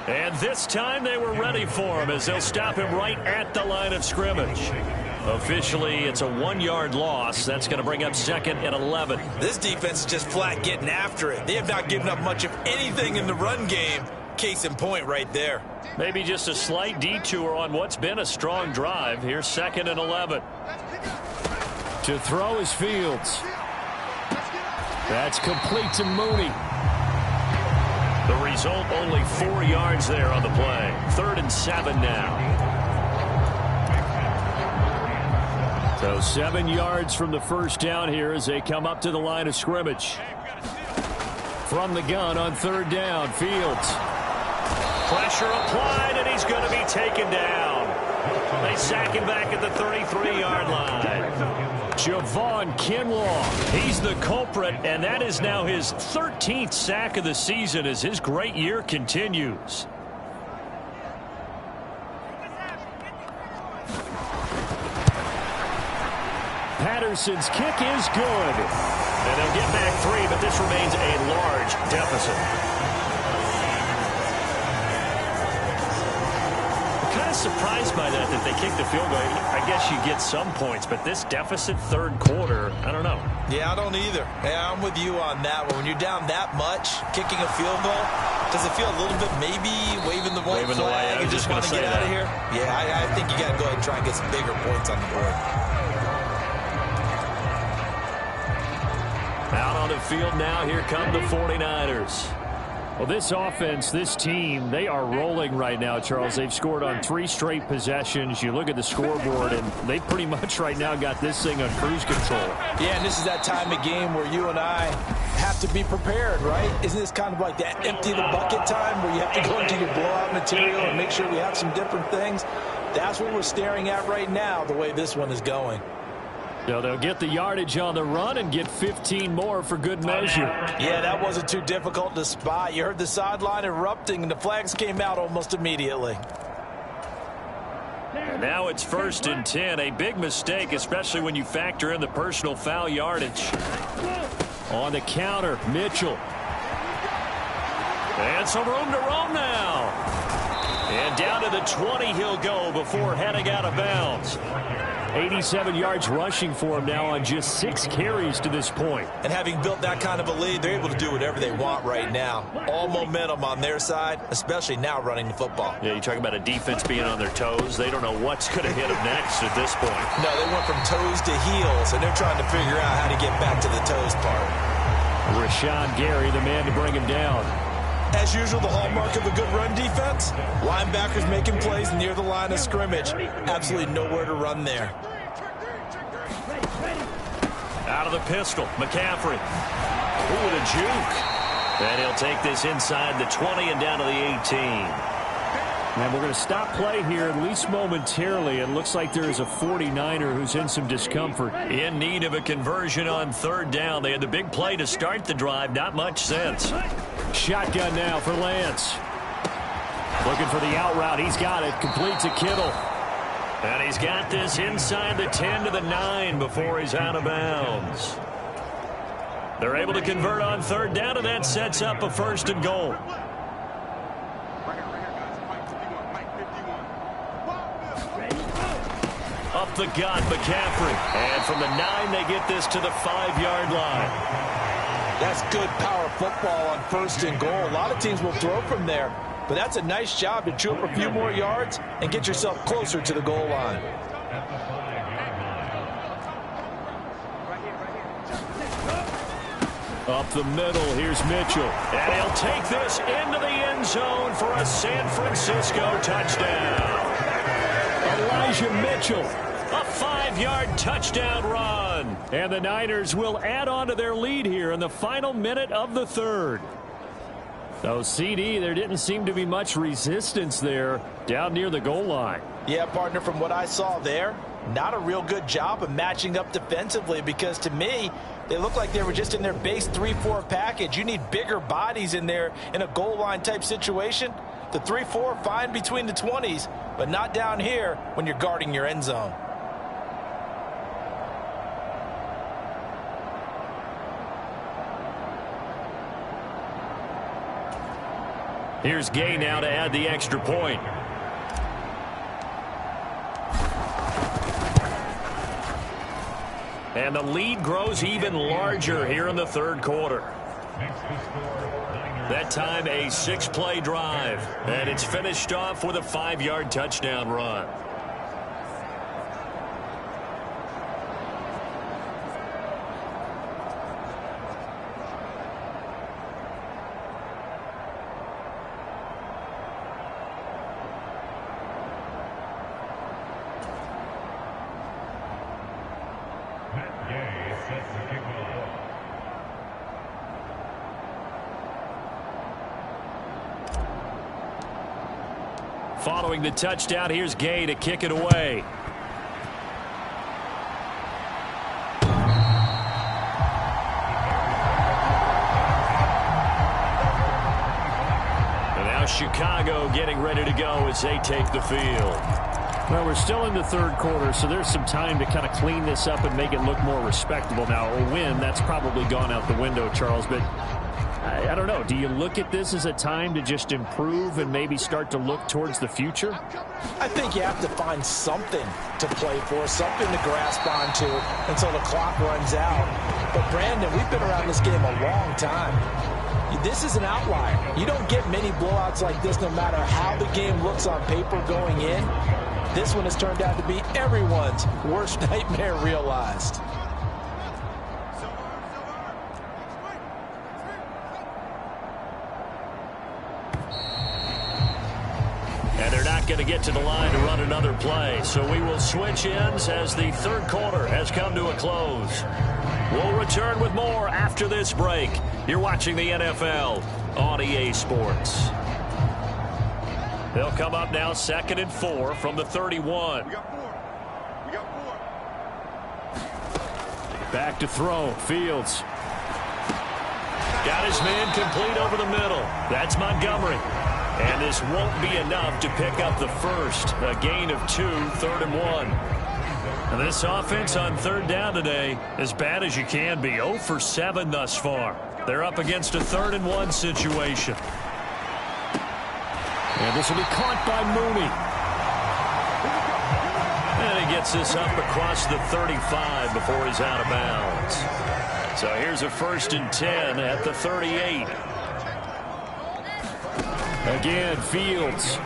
And this time they were ready for him as they'll stop him right at the line of scrimmage. Officially, it's a 1-yard loss. That's going to bring up 2nd and 11. This defense is just flat getting after it. They have not given up much of anything in the run game. Case in point right there. Maybe just a slight detour on what's been a strong drive. Here's 2nd and 11. To throw is Fields. That's complete to Mooney. The result, only 4 yards there on the play. 3rd and 7 now. So 7 yards from the first down here as they come up to the line of scrimmage. From the gun on 3rd down, Fields. Pressure applied, and he's going to be taken down. They sack him back at the 33-yard line. Javon Kinlaw. He's the culprit, and that is now his 13th sack of the season as his great year continues. Patterson's kick is good. And they'll get back 3, but this remains a large deficit. I'm kind of surprised by that they kicked the field goal. I guess you get some points, but this deficit 3rd quarter, I don't know. Yeah, I don't either. Yeah, I'm with you on that one. When you're down that much, kicking a field goal, does it feel a little bit maybe waving the white flag and just want to get out of here? Yeah, I think you got to go ahead and try and get some bigger points on the board. Out on the field now, here come the 49ers. Well, this offense, this team, they are rolling right now, Charles. They've scored on 3 straight possessions. You look at the scoreboard, and they pretty much right now got this thing on cruise control. Yeah, and this is that time of game where you and I have to be prepared, right? Isn't this kind of like that empty the bucket time where you have to go into your blowout material and make sure we have some different things? That's what we're staring at right now, the way this one is going. So they'll get the yardage on the run and get 15 more for good measure. Yeah, that wasn't too difficult to spot. You heard the sideline erupting, and the flags came out almost immediately. And now it's 1st and 10. A big mistake, especially when you factor in the personal foul yardage. On the counter, Mitchell. And some room to roam now. And down to the 20 he'll go before heading out of bounds. 87 yards rushing for him now on just 6 carries to this point. And having built that kind of a lead, they're able to do whatever they want right now. All momentum on their side, especially now running the football. Yeah, you talk about a defense being on their toes. They don't know what's going to hit them next at this point. No, they went from toes to heels, and they're trying to figure out how to get back to the toes part. Rashawn Gary, the man to bring him down. As usual, the hallmark of a good run defense, linebackers making plays near the line of scrimmage. Absolutely nowhere to run there. Out of the pistol, McCaffrey. Ooh, with a juke. And he'll take this inside the 20 and down to the 18. And we're going to stop play here, at least momentarily. It looks like there is a 49er who's in some discomfort. In need of a conversion on 3rd down. They had the big play to start the drive. Not much sense. Shotgun now for Lance. Looking for the out route. He's got it. Complete to Kittle. And he's got this inside the 10 to the 9 before he's out of bounds. They're able to convert on 3rd down, and that sets up a 1st and goal. Up the gut, McCaffrey. And from the 9, they get this to the 5-yard line. That's good power football on 1st and goal. A lot of teams will throw from there, but that's a nice job to chew up a few more yards and get yourself closer to the goal line. Up the middle, here's Mitchell. And he'll take this into the end zone for a San Francisco touchdown. Elijah Mitchell, a 5-yard touchdown run. And the Niners will add on to their lead here in the final minute of the 3rd. So, CD, there didn't seem to be much resistance there down near the goal line. Yeah, partner, from what I saw there, not a real good job of matching up defensively, because to me, they look like they were just in their base 3-4 package. You need bigger bodies in there in a goal line type situation. The 3-4 fine between the 20s, but not down here when you're guarding your end zone. Here's Gay now to add the extra point. And the lead grows even larger here in the 3rd quarter. That time a 6-play drive. And it's finished off with a 5-yard touchdown run. Following the touchdown, here's Gay to kick it away. And now Chicago getting ready to go as they take the field. Well, we're still in the 3rd quarter, so there's some time to kind of clean this up and make it look more respectable. Now, a win, that's probably gone out the window, Charles, but I don't know. Do you look at this as a time to just improve and maybe start to look towards the future? I think you have to find something to play for, something to grasp onto until the clock runs out. But, Brandon, we've been around this game a long time. This is an outlier. You don't get many blowouts like this no matter how the game looks on paper going in. This one has turned out to be everyone's worst nightmare realized. And they're not going to get to the line to run another play. So we will switch ends as the 3rd quarter has come to a close. We'll return with more after this break. You're watching the NFL on EA Sports. They'll come up now 2nd and 4 from the 31. We got 4. Back to throw. Fields. Got his man complete over the middle. That's Montgomery. And this won't be enough to pick up the first. A gain of 2, 3rd and 1. And this offense on 3rd down today, as bad as you can be, 0 for 7 thus far. They're up against a 3rd and 1 situation. And this will be caught by Mooney. And he gets this up across the 35 before he's out of bounds. So here's a 1st and 10 at the 38. Again, Fields.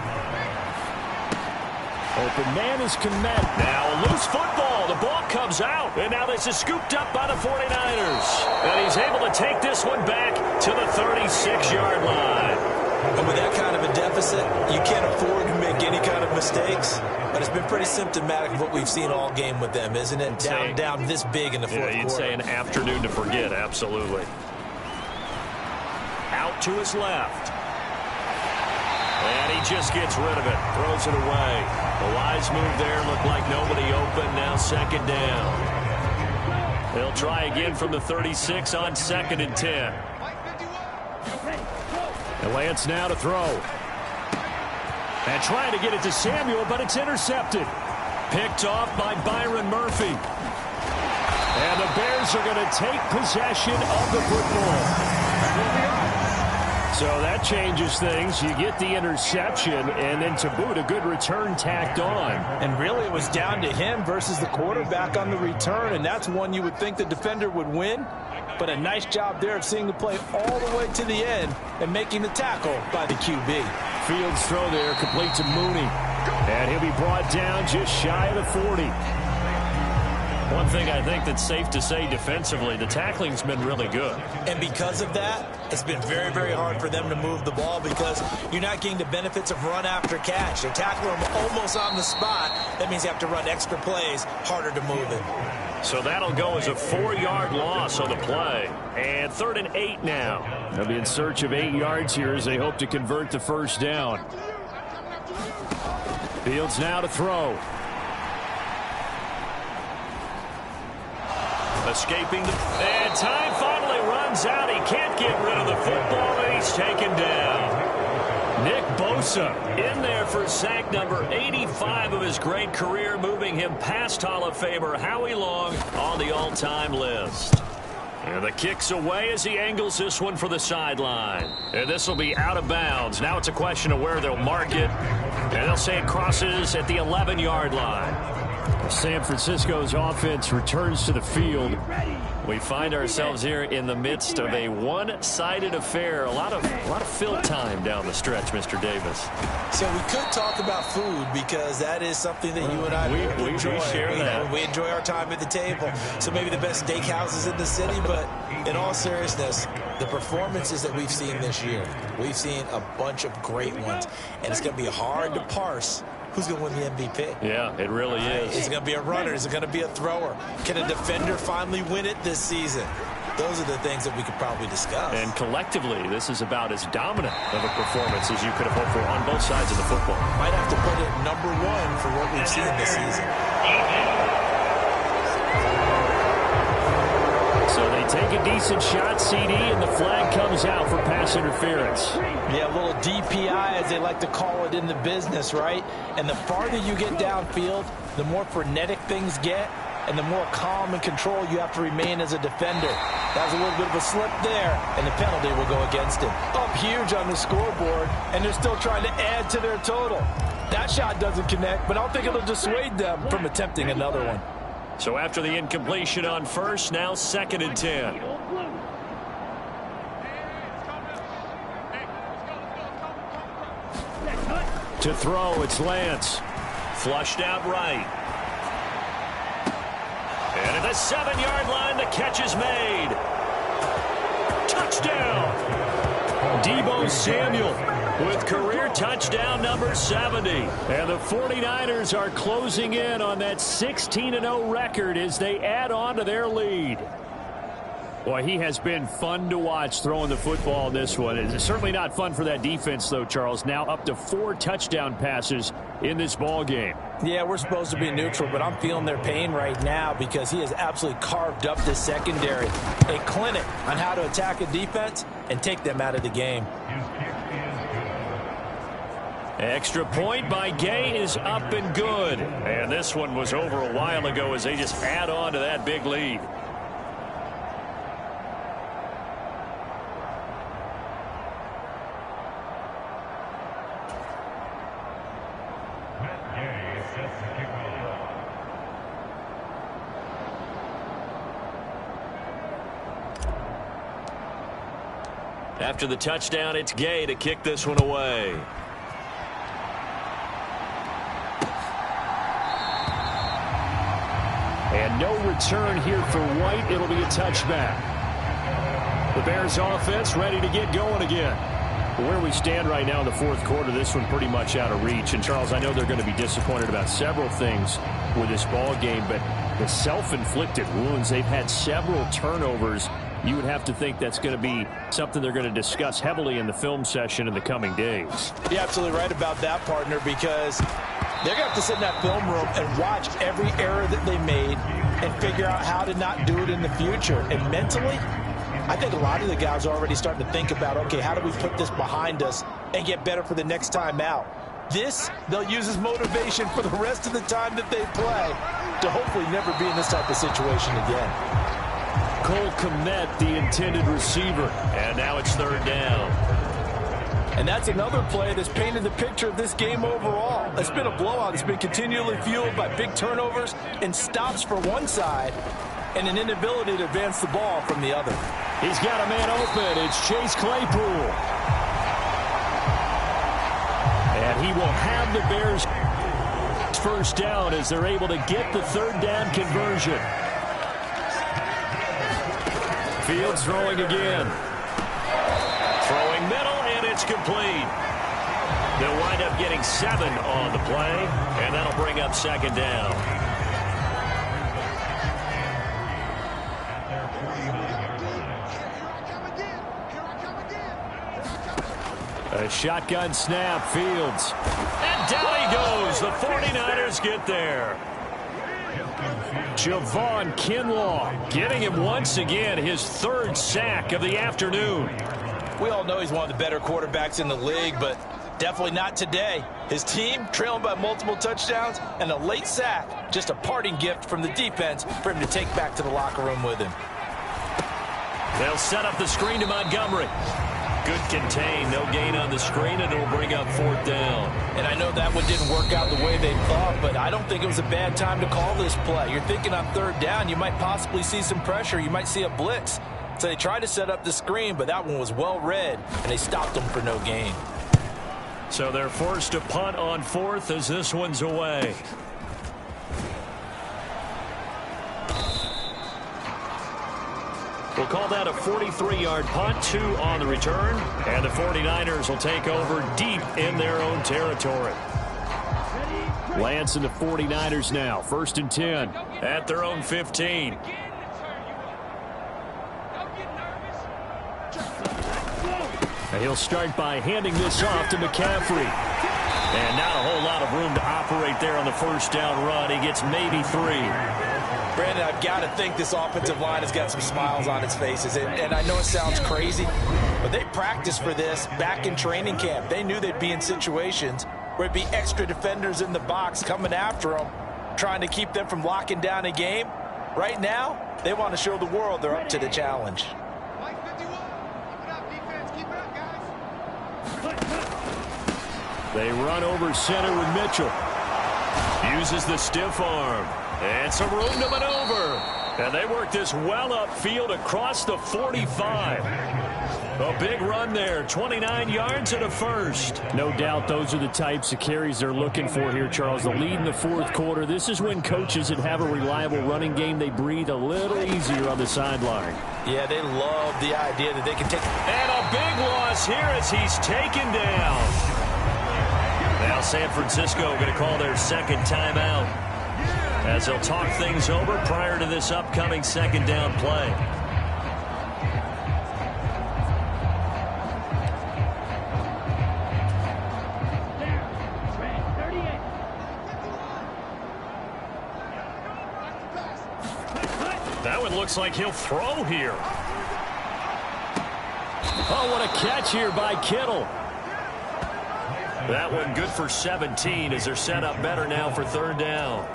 Open man is Komet. Now a loose football. The ball comes out. And now this is scooped up by the 49ers. And he's able to take this one back to the 36-yard line. And with that kind of a deficit, you can't afford to make any kind of mistakes. But it's been pretty symptomatic of what we've seen all game with them, isn't it? Down this big in the 4th quarter. You'd say an afternoon to forget, absolutely. Out to his left. And he just gets rid of it, throws it away. A wise move there, looked like nobody open, now 2nd down. They'll try again from the 36 on 2nd and 10. And Lance now to throw. And trying to get it to Samuel, but it's intercepted. Picked off by Byron Murphy. And the Bears are going to take possession of the football. So that changes things. You get the interception, and then to boot, a good return tacked on. And really, it was down to him versus the quarterback on the return, and that's one you would think the defender would win. but a nice job there of seeing the play all the way to the end and making the tackle by the QB. Fields throw there, complete to Mooney. And he'll be brought down just shy of the 40. One thing I think that's safe to say defensively, the tackling's been really good. And because of that, it's been very, very hard for them to move the ball because you're not getting the benefits of run after catch. They're tackling them almost on the spot. That means you have to run extra plays, harder to move it. So that'll go as a 4-yard loss on the play. And 3rd and 8 now. They'll be in search of 8 yards here as they hope to convert the first down. Fields now to throw. Escaping and time finally runs out. He can't get rid of the football, and he's taken down. Nick Bosa In there for sack number 85 of his great career, moving him past Hall of Famer Howie Long on the all-time list. And the kick's away as he angles this one for the sideline. And this will be out of bounds. Now it's a question of where they'll mark it. And they'll say it crosses at the 11-yard line. San Francisco's offense returns to the field. We find ourselves here in the midst of a one-sided affair. A lot of fill time down the stretch, Mr. Davis. So we could talk about food because that is something that you and I enjoy. We share that. We enjoy our time at the table. So maybe the best steakhouses in the city, but in all seriousness, the performances that we've seen this year, we've seen a bunch of great ones, and it's going to be hard to parse who's going to win the MVP. Yeah, it really is. Is it going to be a runner? Is it going to be a thrower? Can a defender finally win it this season? Those are the things that we could probably discuss. And collectively, this is about as dominant of a performance as you could have hoped for on both sides of the football. Might have to put it number 1 for what we've seen this season. So they take a decent shot, CD, and the flag comes out for pass interference. Yeah, a little DPI, as they like to call it in the business, right? And the farther you get downfield, the more frenetic things get, and the more calm and control you have to remain as a defender. That was a little bit of a slip there, and the penalty will go against him. Up huge on the scoreboard, and they're still trying to add to their total. That shot doesn't connect, but I don't think it'll dissuade them from attempting another one. So after the incompletion on first, now 2nd and 10. To throw, it's Lance. Flushed out right. And at the 7-yard line, the catch is made. Touchdown! Deebo Samuel With career touchdown number 70. And the 49ers are closing in on that 16-0 record as they add on to their lead. Boy, he has been fun to watch throwing the football in this one. It's certainly not fun for that defense, though, Charles. Now up to 4 touchdown passes in this ball game. Yeah, we're supposed to be neutral, but I'm feeling their pain right now because he has absolutely carved up the secondary. A clinic on how to attack a defense and take them out of the game. Extra point by Gay is up and good. And this one was over a while ago as they just add on to that big lead. After the touchdown, it's Gay to kick this one away. And no return here for White. It'll be a touchback. The Bears offense ready to get going again. Where we stand right now in the fourth quarter, this one pretty much out of reach. And, Charles, I know they're going to be disappointed about several things with this ball game, but the self-inflicted wounds, they've had several turnovers. You would have to think that's going to be something they're going to discuss heavily in the film session in the coming days. You're absolutely right about that, partner, because they're going to have to sit in that film room and watch every error that they made and figure out how to not do it in the future. And mentally, I think a lot of the guys are already starting to think about, okay, how do we put this behind us and get better for the next time out? This, they'll use as motivation for the rest of the time that they play to hopefully never be in this type of situation again. Cole Kmet, the intended receiver. And now it's third down. And that's another play that's painted the picture of this game overall. It's been a blowout. It's been continually fueled by big turnovers and stops for one side. and an inability to advance the ball from the other. He's got a man open. It's Chase Claypool. And he will have the Bears first down as they're able to get the third down conversion. Fields throwing again. Throwing middle, and it's complete. They'll wind up getting 7 on the play, and that'll bring up second down. A shotgun snap, Fields. And down he goes. The 49ers get there. Javon Kinlaw getting him once again, his 3rd sack of the afternoon. We all know he's one of the better quarterbacks in the league, but definitely not today. His team trailing by multiple touchdowns and a late sack. Just a parting gift from the defense for him to take back to the locker room with him. They'll set up the screen to Montgomery. Good contain, no gain on the screen, and it'll bring up 4th down. And I know that one didn't work out the way they thought, but I don't think it was a bad time to call this play. You're thinking on 3rd down, you might possibly see some pressure. You might see a blitz. So they tried to set up the screen, but that one was well read, and they stopped them for no gain. So they're forced to punt on 4th as this one's away. We'll call that a 43-yard punt, 2 on the return, and the 49ers will take over deep in their own territory. Lance and the 49ers now, 1st and 10. At their own 15. And he'll start by handing this off to McCaffrey. And not a whole lot of room to operate there on the first down run. He gets maybe 3. Brandon, I've got to think this offensive line has got some smiles on its faces. And I know it sounds crazy, but they practiced for this back in training camp. They knew they'd be in situations where it'd be extra defenders in the box coming after them, trying to keep them from locking down a game. Right now, they want to show the world they're up to the challenge. They run over center with Mitchell. Uses the stiff arm. And some room to maneuver. And they work this well upfield across the 45. A big run there. 29 yards and a first. No doubt those are the types of carries they're looking for here, Charles. The lead in the 4th quarter. This is when coaches that have a reliable running game, they breathe a little easier on the sideline. Yeah, they love the idea that they can take. And a big loss here as he's taken down. Now San Francisco going to call their 2nd timeout as they'll talk things over prior to this upcoming 2nd down play. That one looks like he'll throw here. Oh, what a catch here by Kittle. That one good for 17 as they're set up better now for 3rd down.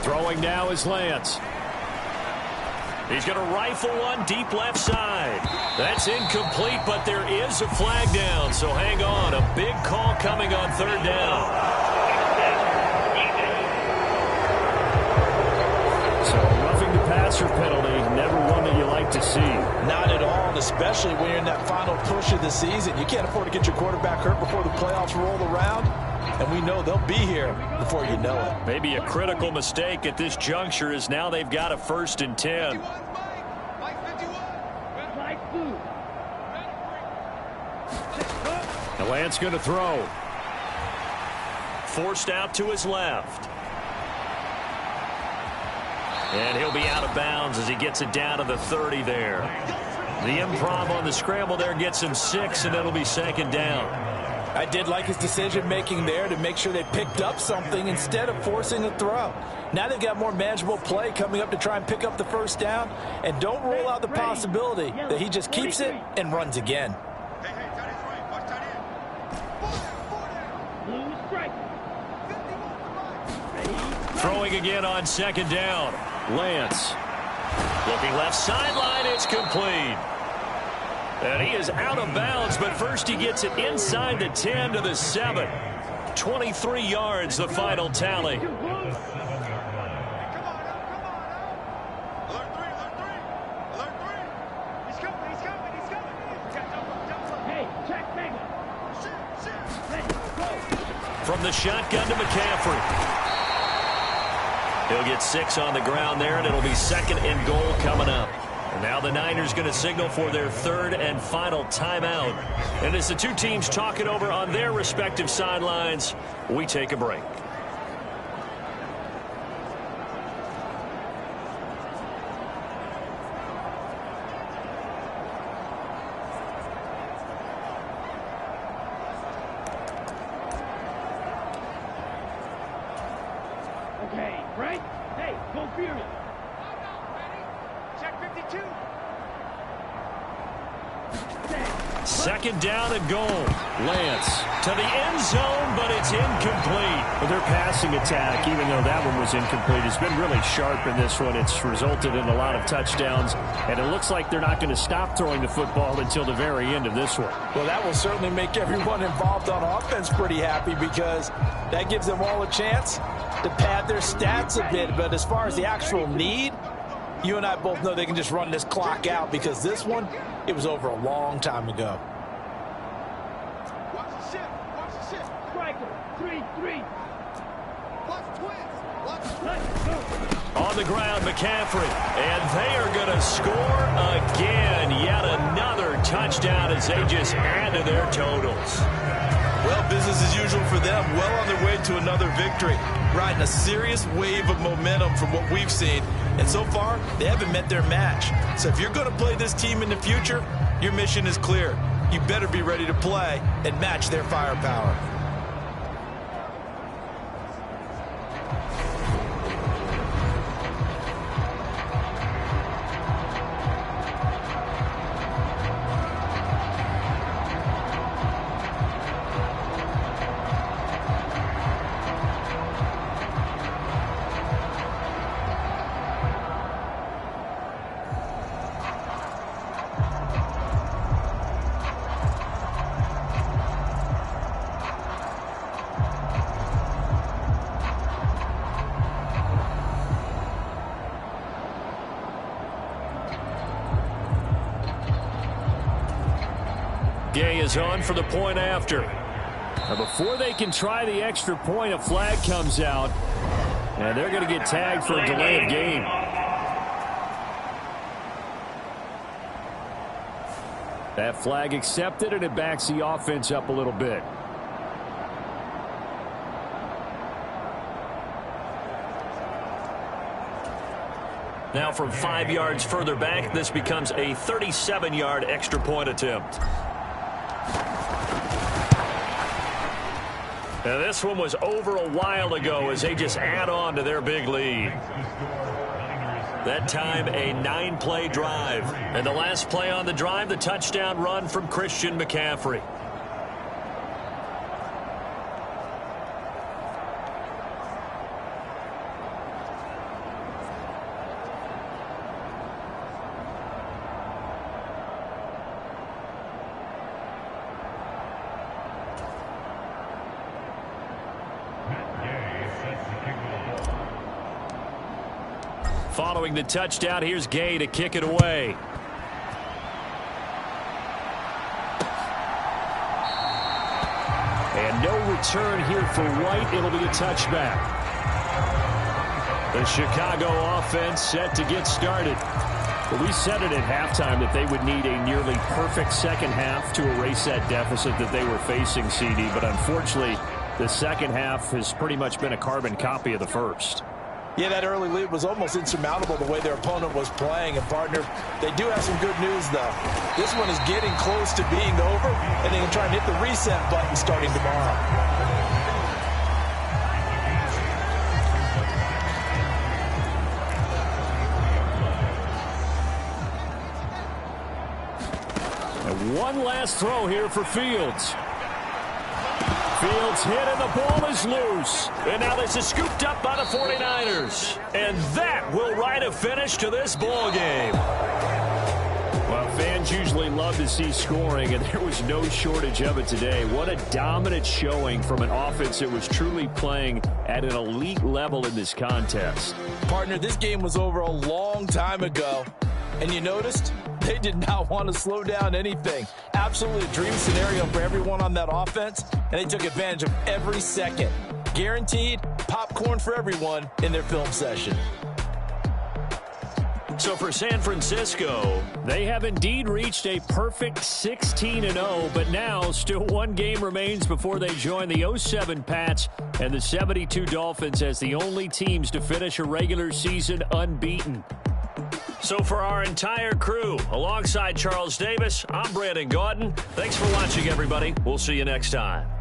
Throwing now is Lance. He's going to rifle one deep left side. That's incomplete, but there is a flag down, so hang on. A big call coming on 3rd down. So a roughing the passer penalty, never one that you like to see. Not at all, and especially when you're in that final push of the season. You can't afford to get your quarterback hurt before the playoffs roll around, and we know they'll be here before you know it. Maybe a critical mistake at this juncture is now they've got a 1st and 10. And Lance going to throw. Forced out to his left. And he'll be out of bounds as he gets it down to the 30 there. The improv on the scramble there gets him 6, and it'll be 2nd down. I did like his decision-making there to make sure they picked up something instead of forcing a throw. Now they've got more manageable play coming up to try and pick up the 1st down. And don't rule out the possibility that he just keeps it and runs again. Throwing again on 2nd down. Lance. Looking left sideline, it's complete. And he is out of bounds, but first he gets it inside the 10 to the 7. 23 yards, the final tally. From the shotgun to McCaffrey. He'll get 6 on the ground there, and it'll be 2nd and goal coming up. And now the Niners going to signal for their 3rd and final timeout. And as the two teams talk it over on their respective sidelines, we take a break. Okay, Frank? Hey, go Fury. Check 52. 2nd down and goal. Lance to the end zone, but it's incomplete. Well, their passing attack, even though that one was incomplete, has been really sharp in this one. It's resulted in a lot of touchdowns, and it looks like they're not going to stop throwing the football until the very end of this one. Well, that will certainly make everyone involved on offense pretty happy because that gives them all a chance to pad their stats a bit. But as far as the actual need, you and I both know they can just run this clock out because this one, it was over a long time ago. Watch the shift. Watch the shift. Striker, 3-3. Watch twins. Watch Let's go. On the ground, McCaffrey. And they are going to score again. Yet another touchdown as they just add to their totals. Well, business as usual for them. Well on their way to another victory. Riding a serious wave of momentum from what we've seen. And so far, they haven't met their match. So if you're going to play this team in the future, your mission is clear. You better be ready to play and match their firepower. Gay is on for the point after. Now before they can try the extra point, a flag comes out, and they're going to get tagged for a delay of game. That flag accepted, and it backs the offense up a little bit. Now from 5 yards further back, this becomes a 37-yard extra point attempt. Now this one was over a while ago as they just add on to their big lead. That time a 9-play drive. And the last play on the drive, the touchdown run from Christian McCaffrey. Following the touchdown, here's Gay to kick it away. And no return here for White. It'll be a touchback. The Chicago offense set to get started. But we said it at halftime that they would need a nearly perfect second half to erase that deficit that they were facing, CD. But unfortunately, the second half has pretty much been a carbon copy of the first. Yeah, that early lead was almost insurmountable the way their opponent was playing. And, partner, they do have some good news, though. This one is getting close to being over, and they can try and hit the reset button starting tomorrow. And one last throw here for Fields. Fields hit and the ball is loose. And now this is scooped up by the 49ers. And that will write a finish to this ball game. Well, fans, Fans usually love to see scoring, and there was no shortage of it today. What a dominant showing from an offense that was truly playing at an elite level in this contest. Partner, this game was over a long time ago, and you noticed they did not want to slow down anything. Absolutely a dream scenario for everyone on that offense, and they took advantage of every second. Guaranteed popcorn for everyone in their film session. So for San Francisco, they have indeed reached a perfect 16-0, but now still one game remains before they join the 07 Pats and the 72 Dolphins as the only teams to finish a regular season unbeaten. So for our entire crew, alongside Charles Davis, I'm Brandon Gaudin. Thanks for watching, everybody. We'll see you next time.